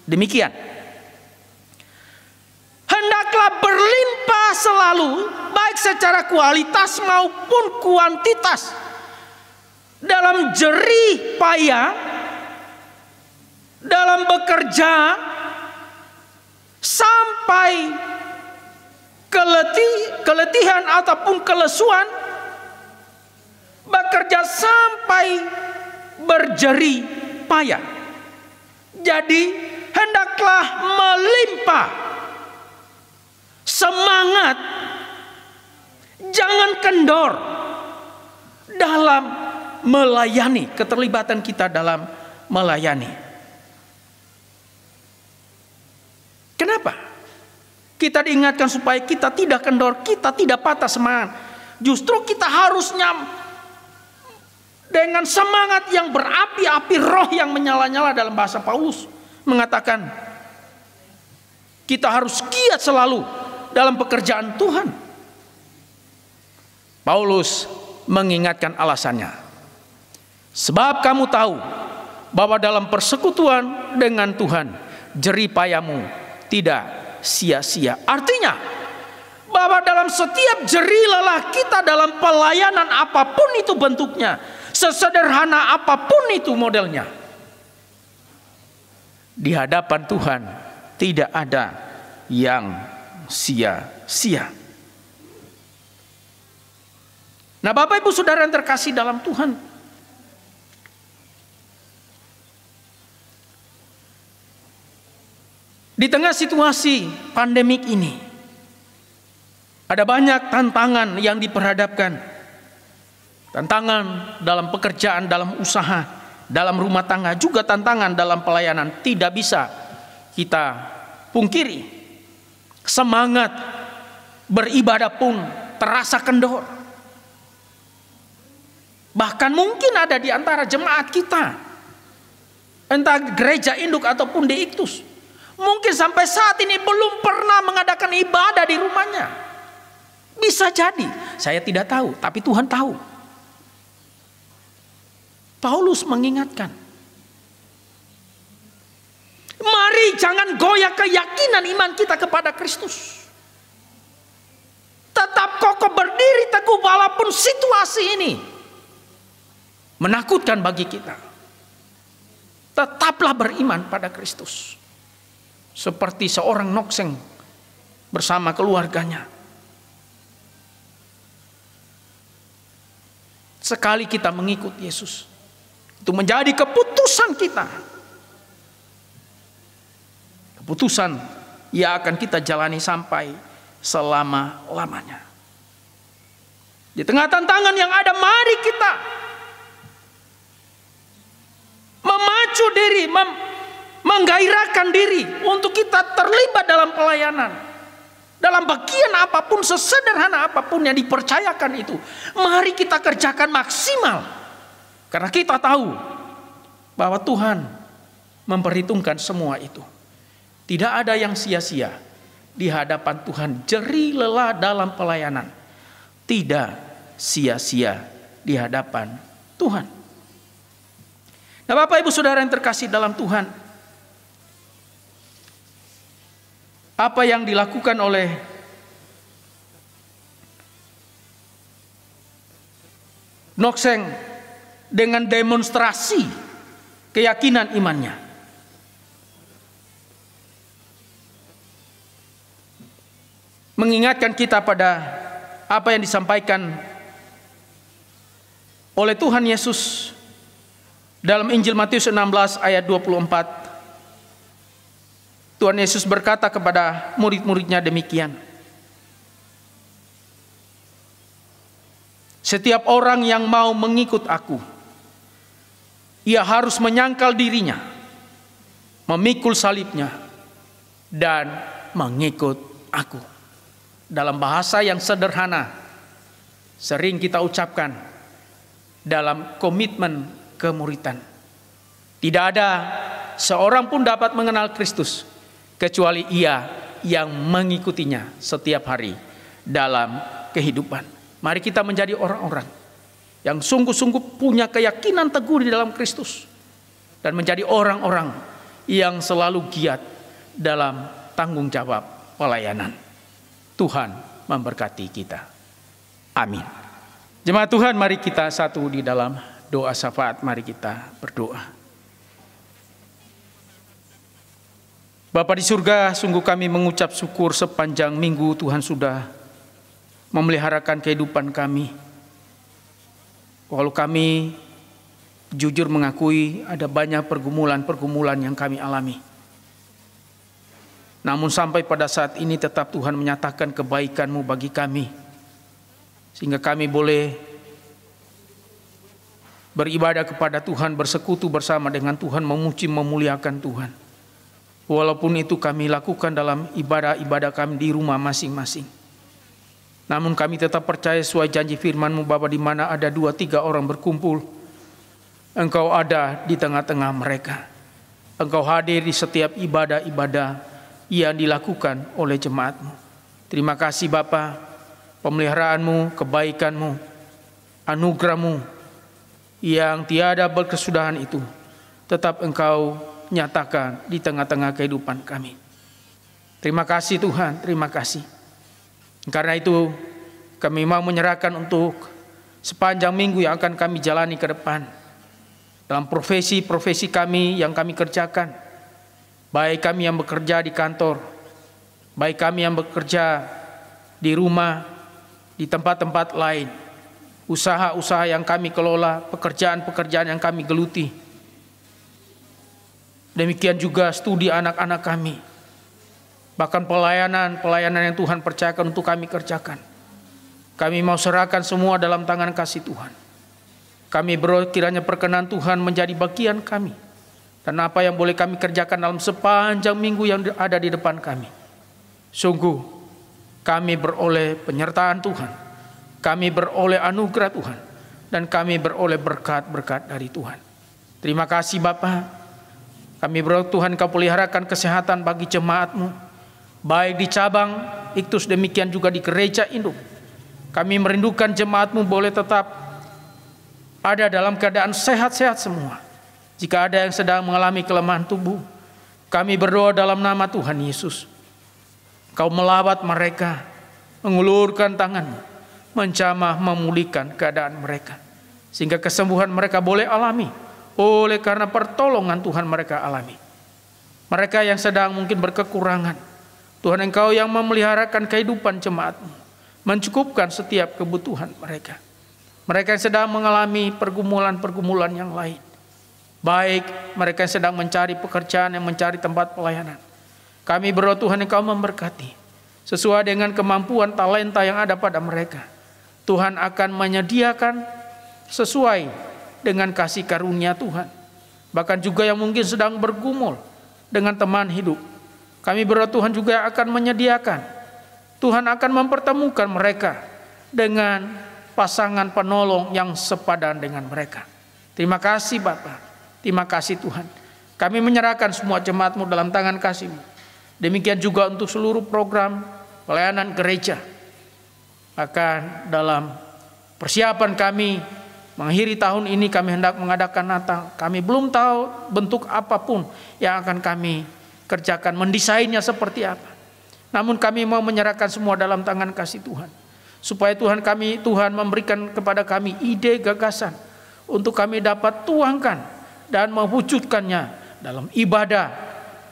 demikian. Hendaklah berlimpah selalu, baik secara kualitas maupun kuantitas, dalam jerih payah dalam bekerja sampai keletihan ataupun kelesuan, bekerja sampai berjerih payah. Jadi hendaklah melimpah semangat, jangan kendor dalam melayani, keterlibatan kita dalam melayani. Kenapa? Kita diingatkan supaya kita tidak kendor, kita tidak patah semangat. Justru kita harusnya dengan semangat yang berapi-api, roh yang menyala-nyala. Dalam bahasa Paulus mengatakan kita harus giat selalu dalam pekerjaan Tuhan. Paulus mengingatkan alasannya. Sebab kamu tahu bahwa dalam persekutuan dengan Tuhan jerih payahmu tidak sia-sia. Artinya bahwa dalam setiap jerih lelah kita dalam pelayanan apapun itu bentuknya, sesederhana apapun itu modelnya, di hadapan Tuhan tidak ada yang sia-sia. Nah, Bapak Ibu Saudara yang terkasih dalam Tuhan, di tengah situasi pandemik ini, ada banyak tantangan yang diperhadapkan. Tantangan dalam pekerjaan, dalam usaha, dalam rumah tangga, juga tantangan dalam pelayanan. Tidak bisa kita pungkiri. Semangat beribadah pun terasa kendor. Bahkan mungkin ada di antara jemaat kita, entah gereja induk ataupun di Iktus, mungkin sampai saat ini belum pernah mengadakan ibadah di rumahnya. Bisa jadi, saya tidak tahu, tapi Tuhan tahu. Paulus mengingatkan, mari jangan goyah keyakinan iman kita kepada Kristus. Tetap kokoh berdiri teguh walaupun situasi ini menakutkan bagi kita. Tetaplah beriman pada Kristus. Seperti seorang nokseng bersama keluarganya. Sekali kita mengikut Yesus, itu menjadi keputusan kita. Keputusan yang akan kita jalani sampai selama-lamanya. Di tengah tantangan yang ada, mari kita memacu diri, menggairahkan diri untuk kita terlibat dalam pelayanan. Dalam bagian apapun, sesederhana apapun yang dipercayakan itu, mari kita kerjakan maksimal. Karena kita tahu bahwa Tuhan memperhitungkan semua itu. Tidak ada yang sia-sia di hadapan Tuhan. Jerih lelah dalam pelayanan tidak sia-sia di hadapan Tuhan. Nah, Bapak Ibu Saudara yang terkasih dalam Tuhan, apa yang dilakukan oleh nokseng dengan demonstrasi keyakinan imannya, mengingatkan kita pada apa yang disampaikan oleh Tuhan Yesus dalam Injil Matius 16 ayat 24. Tuhan Yesus berkata kepada murid-muridnya demikian. Setiap orang yang mau mengikut aku, ia harus menyangkal dirinya, memikul salibnya, dan mengikut aku. Dalam bahasa yang sederhana, sering kita ucapkan dalam komitmen kemuridan. Tidak ada seorang pun dapat mengenal Kristus kecuali ia yang mengikutinya setiap hari dalam kehidupan. Mari kita menjadi orang-orang yang sungguh-sungguh punya keyakinan teguh di dalam Kristus. Dan menjadi orang-orang yang selalu giat dalam tanggung jawab pelayanan. Tuhan memberkati kita. Amin. Jemaat Tuhan, mari kita satu di dalam doa syafaat. Mari kita berdoa. Bapa di surga, sungguh kami mengucap syukur sepanjang minggu Tuhan sudah memeliharakan kehidupan kami. Walau kami jujur mengakui ada banyak pergumulan-pergumulan yang kami alami. Namun sampai pada saat ini tetap Tuhan menyatakan kebaikan-Mu bagi kami. Sehingga kami boleh beribadah kepada Tuhan, bersekutu bersama dengan Tuhan, memuji memuliakan Tuhan. Walaupun itu kami lakukan dalam ibadah-ibadah kami di rumah masing-masing. Namun kami tetap percaya sesuai janji firman-Mu Bapa, di mana ada 2-3 orang berkumpul, Engkau ada di tengah-tengah mereka. Engkau hadir di setiap ibadah-ibadah yang dilakukan oleh jemaat-Mu. Terima kasih Bapa, pemeliharaan-Mu, kebaikan-Mu, anugerah-Mu yang tiada berkesudahan itu tetap Engkau nyatakan di tengah-tengah kehidupan kami. Terima kasih Tuhan, terima kasih. Karena itu kami mau menyerahkan untuk sepanjang minggu yang akan kami jalani ke depan, dalam profesi-profesi kami yang kami kerjakan, baik kami yang bekerja di kantor, baik kami yang bekerja di rumah, di tempat-tempat lain, usaha-usaha yang kami kelola, pekerjaan-pekerjaan yang kami geluti. Demikian juga studi anak-anak kami. Bahkan pelayanan yang Tuhan percayakan untuk kami kerjakan. Kami mau serahkan semua dalam tangan kasih Tuhan. Kami kiranya perkenan Tuhan menjadi bagian kami. Dan apa yang boleh kami kerjakan dalam sepanjang minggu yang ada di depan kami. Sungguh kami beroleh penyertaan Tuhan. Kami beroleh anugerah Tuhan. Dan kami beroleh berkat-berkat dari Tuhan. Terima kasih Bapa. Kami berdoa Tuhan Kau peliharakan kesehatan bagi jemaat-Mu, baik di cabang Iktus, demikian juga di gereja induk. Kami merindukan jemaat-Mu boleh tetap ada dalam keadaan sehat-sehat semua. Jika ada yang sedang mengalami kelemahan tubuh, kami berdoa dalam nama Tuhan Yesus. Kau melawat mereka, mengulurkan tangan-Mu, menjamah memulihkan keadaan mereka. Sehingga kesembuhan mereka boleh alami. Oleh karena pertolongan Tuhan mereka alami. Mereka yang sedang mungkin berkekurangan, Tuhan Engkau yang memeliharakan kehidupan jemaat-Mu, mencukupkan setiap kebutuhan mereka. Mereka yang sedang mengalami pergumulan-pergumulan yang lain, baik mereka yang sedang mencari pekerjaan, yang mencari tempat pelayanan, kami berdoa Tuhan Engkau memberkati sesuai dengan kemampuan talenta yang ada pada mereka. Tuhan akan menyediakan sesuai dengan kasih karunia Tuhan. Bahkan juga yang mungkin sedang bergumul dengan teman hidup, kami berdoa Tuhan juga akan menyediakan. Tuhan akan mempertemukan mereka dengan pasangan penolong yang sepadan dengan mereka. Terima kasih Bapa, terima kasih Tuhan. Kami menyerahkan semua jemaat-Mu dalam tangan kasih-Mu. Demikian juga untuk seluruh program pelayanan gereja. Bahkan dalam persiapan kami mengakhiri tahun ini, kami hendak mengadakan Natal. Kami belum tahu bentuk apapun yang akan kami kerjakan, mendesainnya seperti apa. Namun kami mau menyerahkan semua dalam tangan kasih Tuhan. Supaya Tuhan memberikan kepada kami ide, gagasan untuk kami dapat tuangkan dan mewujudkannya dalam ibadah.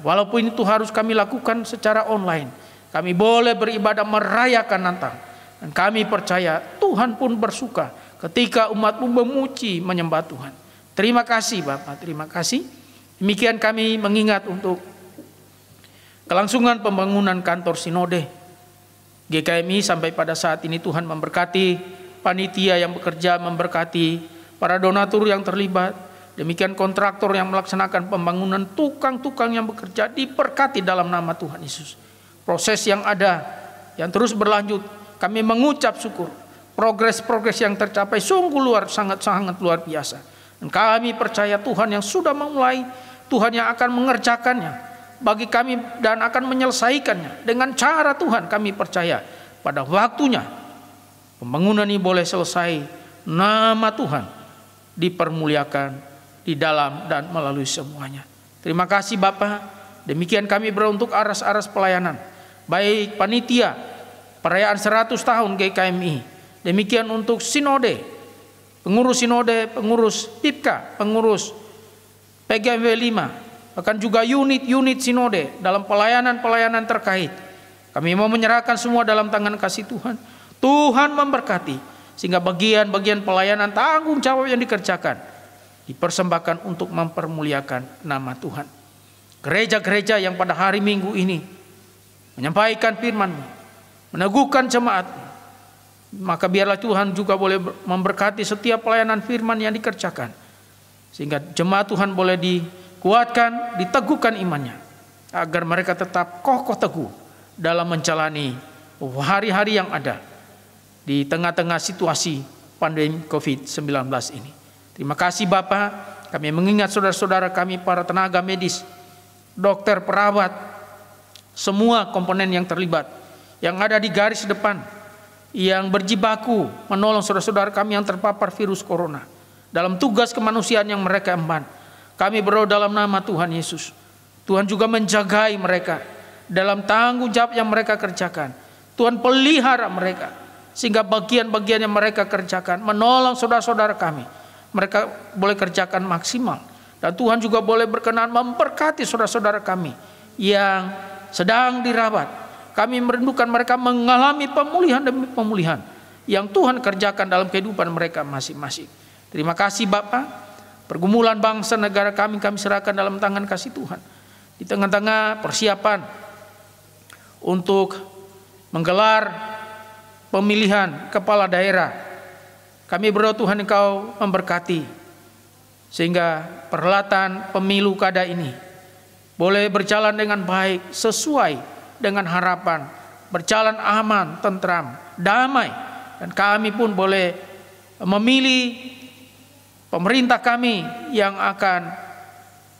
Walaupun itu harus kami lakukan secara online, kami boleh beribadah merayakan Natal. Dan kami percaya Tuhan pun bersuka ketika umat-Mu memuji menyembah Tuhan. Terima kasih Bapak, terima kasih. Demikian kami mengingat untuk kelangsungan pembangunan kantor sinode GKMI sampai pada saat ini. Tuhan memberkati panitia yang bekerja, memberkati para donatur yang terlibat. Demikian kontraktor yang melaksanakan pembangunan, tukang-tukang yang bekerja, diberkati dalam nama Tuhan Yesus. Proses yang ada, yang terus berlanjut, kami mengucap syukur. Progres-progres yang tercapai sungguh sangat-sangat luar biasa. Dan kami percaya Tuhan yang sudah memulai, Tuhan yang akan mengerjakannya bagi kami dan akan menyelesaikannya dengan cara Tuhan. Kami percaya pada waktunya pembangunan ini boleh selesai, nama Tuhan dipermuliakan di dalam dan melalui semuanya. Terima kasih Bapa. Demikian kami berdoa untuk aras-aras pelayanan, baik panitia perayaan 100 tahun GKMI. Demikian untuk sinode, pengurus PIPKA, pengurus PGMW 5, bahkan juga unit-unit sinode dalam pelayanan-pelayanan terkait. Kami mau menyerahkan semua dalam tangan kasih Tuhan. Tuhan memberkati, sehingga bagian-bagian pelayanan tanggung jawab yang dikerjakan dipersembahkan untuk mempermuliakan nama Tuhan. Gereja-gereja yang pada hari Minggu ini menyampaikan firman-Mu, meneguhkan jemaat, maka biarlah Tuhan juga boleh memberkati setiap pelayanan firman yang dikerjakan, sehingga jemaat Tuhan boleh dikuatkan, diteguhkan imannya, agar mereka tetap kokoh teguh dalam menjalani hari-hari yang ada di tengah-tengah situasi pandemi COVID-19 ini. Terima kasih Bapa, kami mengingat saudara-saudara kami, para tenaga medis, dokter, perawat, semua komponen yang terlibat, yang ada di garis depan, yang berjibaku menolong saudara-saudara kami yang terpapar virus corona dalam tugas kemanusiaan yang mereka emban. Kami berdoa dalam nama Tuhan Yesus, Tuhan juga menjagai mereka dalam tanggung jawab yang mereka kerjakan. Tuhan pelihara mereka, sehingga bagian-bagian yang mereka kerjakan menolong saudara-saudara kami, mereka boleh kerjakan maksimal. Dan Tuhan juga boleh berkenan memberkati saudara-saudara kami yang sedang dirawat. Kami merindukan mereka mengalami pemulihan demi pemulihan yang Tuhan kerjakan dalam kehidupan mereka masing-masing. Terima kasih Bapa. Pergumulan bangsa negara kami serahkan dalam tangan kasih Tuhan. Di tengah-tengah persiapan untuk menggelar pemilihan kepala daerah, kami berdoa Tuhan Engkau memberkati, sehingga perhelatan pemilu kada ini boleh berjalan dengan baik, sesuai dengan harapan, berjalan aman, tentram, damai. Dan kami pun boleh memilih pemerintah kami yang akan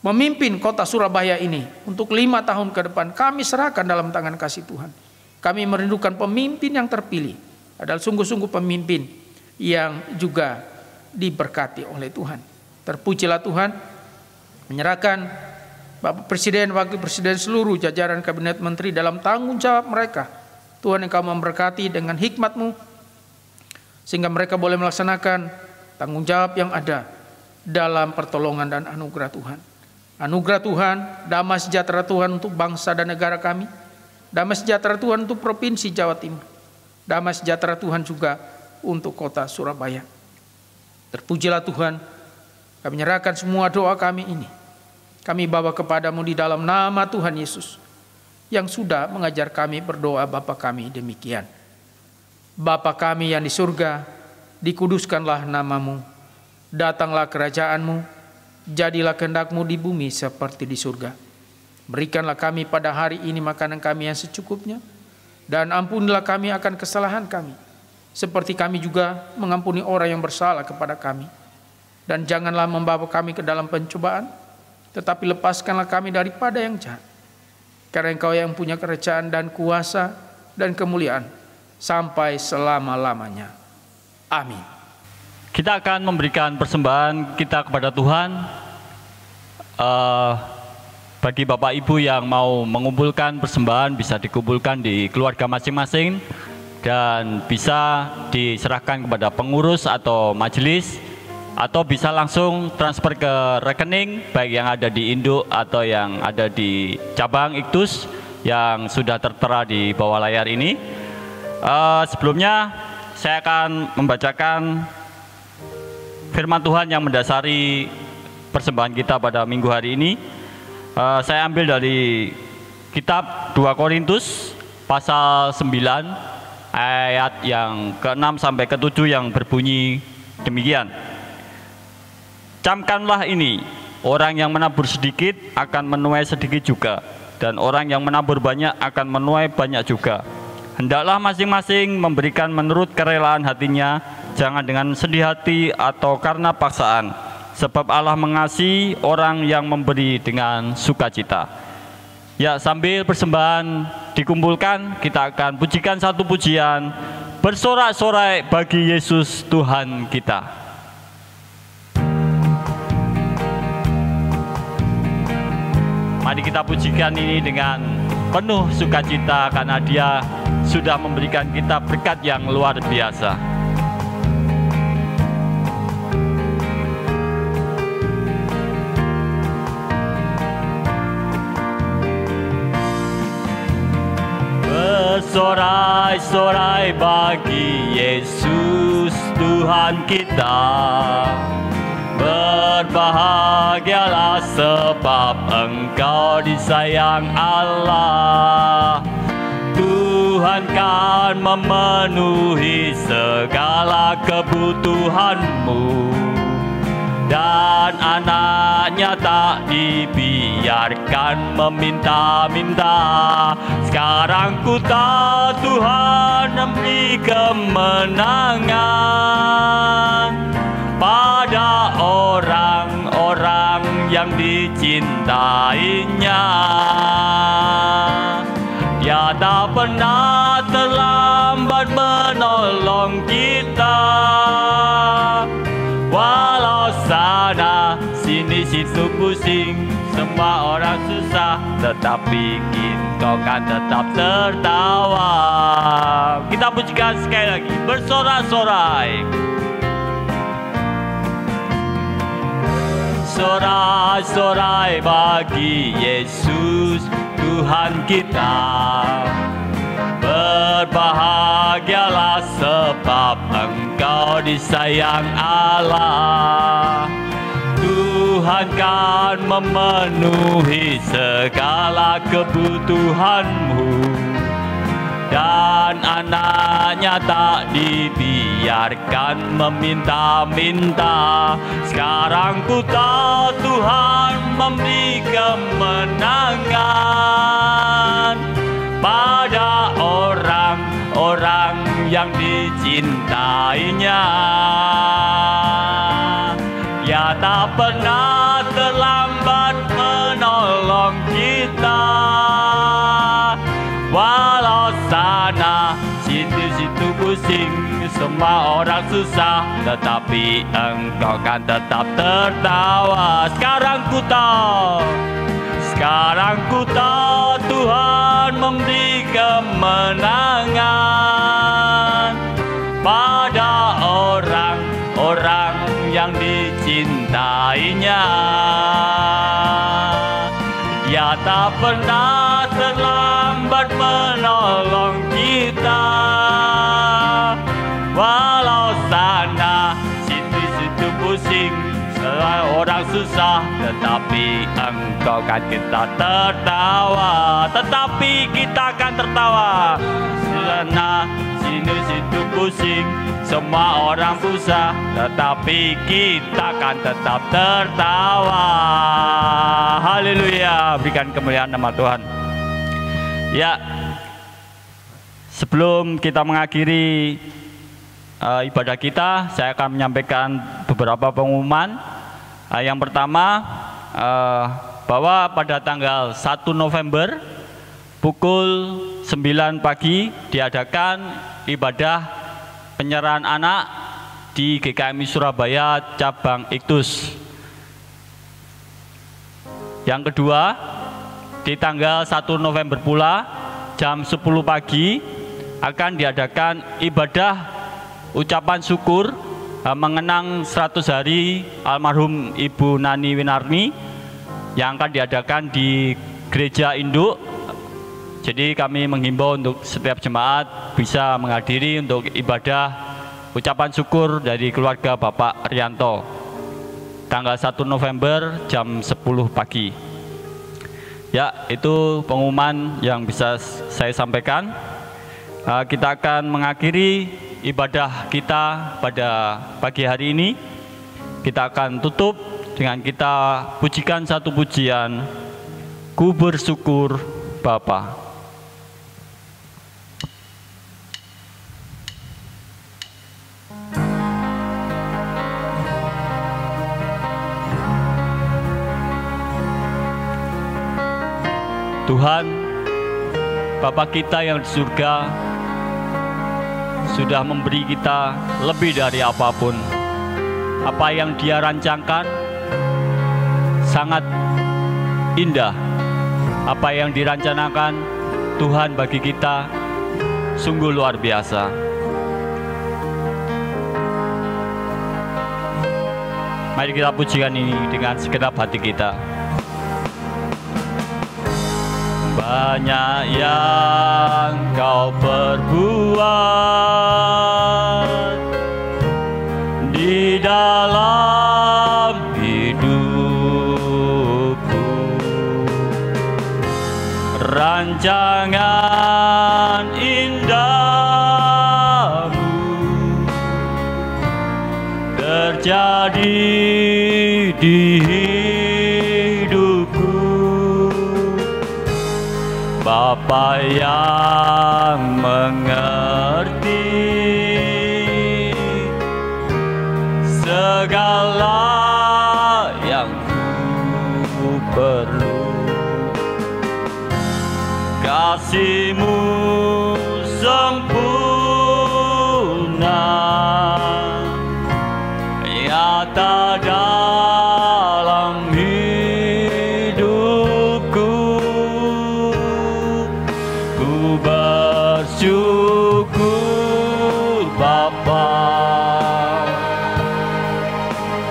memimpin kota Surabaya ini untuk 5 tahun ke depan. Kami serahkan dalam tangan kasih Tuhan. Kami merindukan pemimpin yang terpilih adalah sungguh-sungguh pemimpin yang juga diberkati oleh Tuhan. Terpujilah Tuhan, menyerahkan Bapak Presiden, Wakil Presiden, seluruh jajaran Kabinet Menteri dalam tanggung jawab mereka. Tuhan Engkau memberkati dengan hikmat-Mu, sehingga mereka boleh melaksanakan tanggung jawab yang ada dalam pertolongan dan anugerah Tuhan. Anugerah Tuhan, damai sejahtera Tuhan untuk bangsa dan negara kami, damai sejahtera Tuhan untuk Provinsi Jawa Timur, damai sejahtera Tuhan juga untuk kota Surabaya. Terpujilah Tuhan, kami menyerahkan semua doa kami ini, kami bawa kepadamu di dalam nama Tuhan Yesus, yang sudah mengajar kami berdoa Bapa kami demikian. Bapa kami yang di surga, dikuduskanlah namamu, datanglah kerajaan-Mu, jadilah kehendak-Mu di bumi seperti di surga. Berikanlah kami pada hari ini makanan kami yang secukupnya, dan ampunilah kami akan kesalahan kami, seperti kami juga mengampuni orang yang bersalah kepada kami. Dan janganlah membawa kami ke dalam pencobaan, tetapi lepaskanlah kami daripada yang jahat. Karena Engkau yang punya kerajaan dan kuasa dan kemuliaan sampai selama-lamanya. Amin. Kita akan memberikan persembahan kita kepada Tuhan. Bagi Bapak Ibu yang mau mengumpulkan persembahan, bisa dikumpulkan di keluarga masing-masing dan bisa diserahkan kepada pengurus atau majelis, atau bisa langsung transfer ke rekening baik yang ada di induk atau yang ada di cabang Iktus yang sudah tertera di bawah layar ini. Sebelumnya saya akan membacakan firman Tuhan yang mendasari persembahan kita pada minggu hari ini. Saya ambil dari kitab 2 Korintus pasal 9 ayat yang ke-6 sampai ke-7 yang berbunyi demikian. Camkanlah ini, orang yang menabur sedikit akan menuai sedikit juga, dan orang yang menabur banyak akan menuai banyak juga. Hendaklah masing-masing memberikan menurut kerelaan hatinya, jangan dengan sedih hati atau karena paksaan, sebab Allah mengasihi orang yang memberi dengan sukacita. Ya, sambil persembahan dikumpulkan, kita akan pujikan satu pujian, bersorak-sorai bagi Yesus Tuhan kita. Mari kita pujikan ini dengan penuh sukacita karena Dia sudah memberikan kita berkat yang luar biasa. Bersorai-sorai bagi Yesus Tuhan kita. Berbahagialah sebab engkau disayang Allah. Tuhan kan memenuhi segala kebutuhanmu, dan anaknya tak dibiarkan meminta-minta. Sekarang ku tahu Tuhan memberi kemenangan pada orang-orang yang dicintainya. Dia tak pernah terlambat menolong kita. Walau sana sini situ pusing, semua orang susah, tetapi Engkau kan tetap tertawa. Kita pujikan sekali lagi, bersorak-sorai. Sorai-sorai bagi Yesus Tuhan kita. Berbahagialah sebab engkau disayang Allah. Tuhan kan memenuhi segala kebutuhanmu, dan anaknya tak dibiarkan meminta-minta. Sekarang ku tahu Tuhan memberi kemenangan pada orang-orang yang dicintainya. Dia tak pernah terlambat menolong kita. Walau sana situ-situ pusing, semua orang susah, tetapi engkau kan tetap tertawa. Sekarang ku tahu Tuhan memberi kemenangan pada orang-orang yang dicintainya. Dia tak pernah terlambat menolong kita. Walau sana situ-situ pusing, semua orang susah, tetapi engkau kan kita tertawa. Tetapi kita akan tertawa. Sana situ pusing, semua orang susah, tetapi kita kan tetap tertawa. Haleluya, berikan kemuliaan nama Tuhan. Ya, sebelum kita mengakhiri ibadah kita, saya akan menyampaikan beberapa pengumuman. Yang pertama, bahwa pada tanggal 1 November pukul 9 pagi diadakan ibadah penyerahan anak di GKMI Surabaya cabang Iktus. Yang kedua, di tanggal 1 November pula jam 10 pagi akan diadakan ibadah ucapan syukur mengenang 100 hari almarhum Ibu Nani Winarni yang akan diadakan di Gereja Induk. Jadi kami menghimbau untuk setiap jemaat bisa menghadiri untuk ibadah ucapan syukur dari keluarga Bapak Rianto. Tanggal 1 November jam 10 pagi. Ya, itu pengumuman yang bisa saya sampaikan. Kita akan mengakhiri ibadah kita pada pagi hari ini. Kita akan tutup dengan kita pujikan satu pujian, Ku Bersyukur Bapa. Tuhan, Bapa kita yang di surga, sudah memberi kita lebih dari apapun. Apa yang Dia rancangkan sangat indah. Apa yang dirancanakan Tuhan bagi kita sungguh luar biasa. Mari kita pujikan ini dengan segenap hati kita. banyak yang kau perbuat di dalam hidupku. Rancangan indahmu terjadi di hidupku. Bapa yang mengerti segala yang ku perlu, kasih-Mu sempurna nyata dalam hidupku. Ku bersyukur Bapa,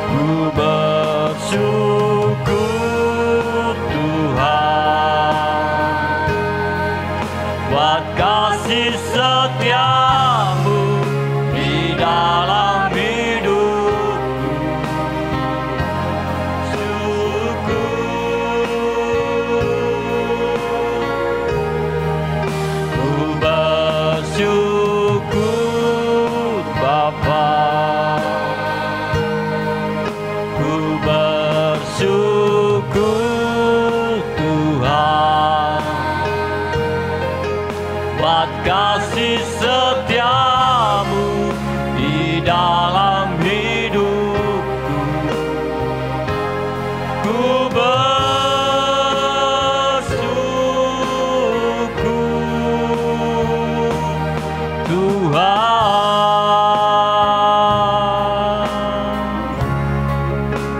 ku bersyukur Tuhan buat kasih setia-Mu di dalam hidupku. Syukur, ku bersyukur Bapa, ku bersyukur Tuhan buat kasih setia-Mu di dalam hidupku. Ku bersyukur Tuhan.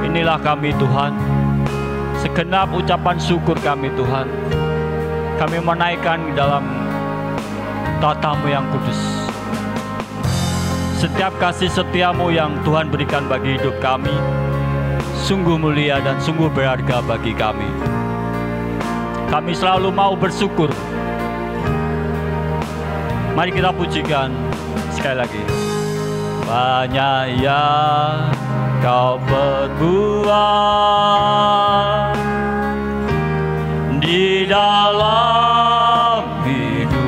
Inilah kami Tuhan, segenap ucapan syukur kami Tuhan, kami menaikkan di dalam tata-Mu yang kudus. Setiap kasih setia-Mu yang Tuhan berikan bagi hidup kami sungguh mulia dan sungguh berharga bagi kami. Kami selalu mau bersyukur. Mari kita pujikan sekali lagi. Banyak yang kau perbuat di dalam hidupku.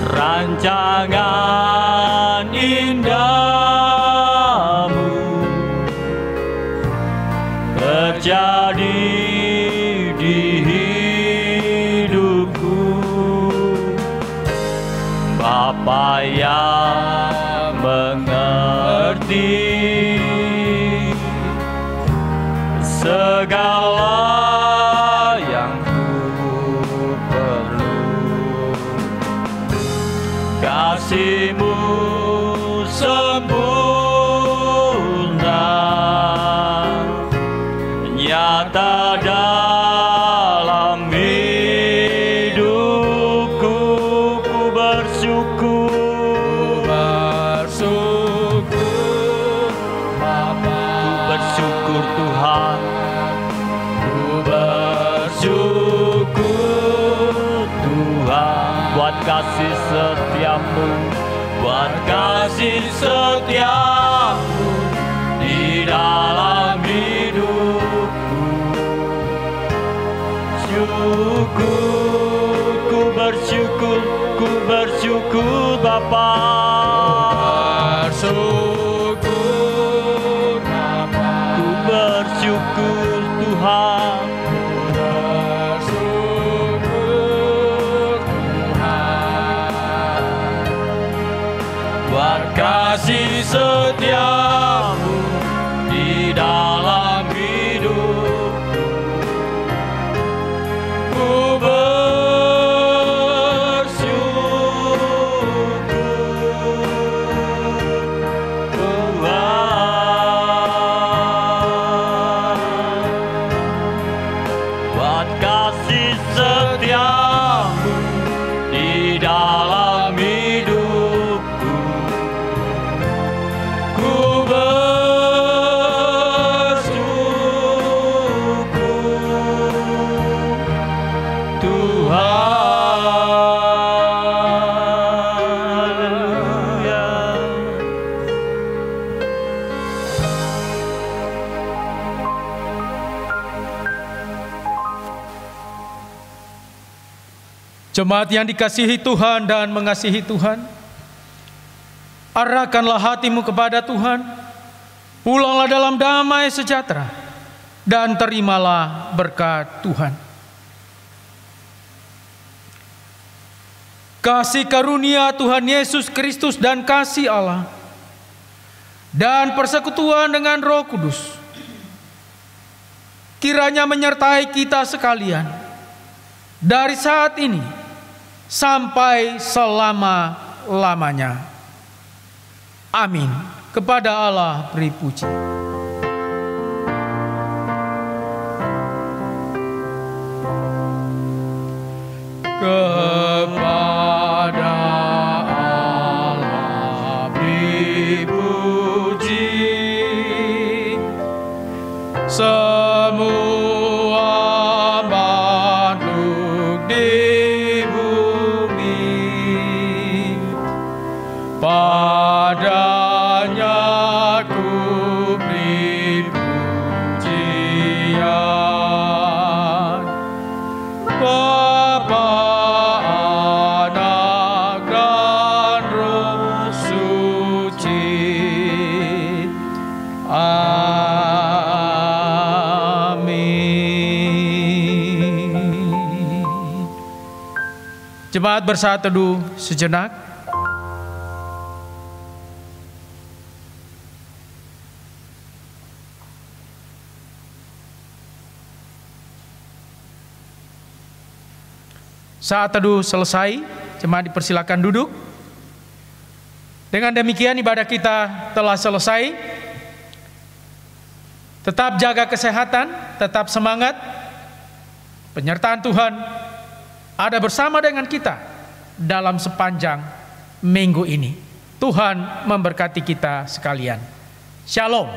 Rancangan indahmu terjadi di hidupku. Bapa yang mengerti segala yang ku perlu, kasih-Mu sempurna nyata dalam hidupku. Ku bersyukur, Bapa, ku bersyukur Tuhan, ku bersyukur Tuhan buat kasih setia-Mu, buat kasih setia-Mu di dalam hidupku. Syukur, ku bersyukur Bapa, bersyukur Bapa, ku bersyukur Tuhan, bersyukur Tuhan buat kasih setia-Mu di dalam hidupku. Ku dalam hidupku. Ku Jemaat yang dikasihi Tuhan dan mengasihi Tuhan, arahkanlah hatimu kepada Tuhan, pulanglah dalam damai sejahtera, dan terimalah berkat Tuhan. Kasih karunia Tuhan Yesus Kristus dan kasih Allah dan persekutuan dengan Roh Kudus kiranya menyertai kita sekalian dari saat ini sampai selama-lamanya. Amin. Kepada Allah beri puji. Kepada Allah beri puji. Semua makhluk di bumi, padanya ku beri pujian. Bapa, Anak, dan Roh Suci. Amin. Jemaat bersaat teduh sejenak. Saat teduh selesai, jemaat dipersilakan duduk. Dengan demikian ibadah kita telah selesai. Tetap jaga kesehatan, tetap semangat. Penyertaan Tuhan ada bersama dengan kita dalam sepanjang minggu ini. Tuhan memberkati kita sekalian. Shalom.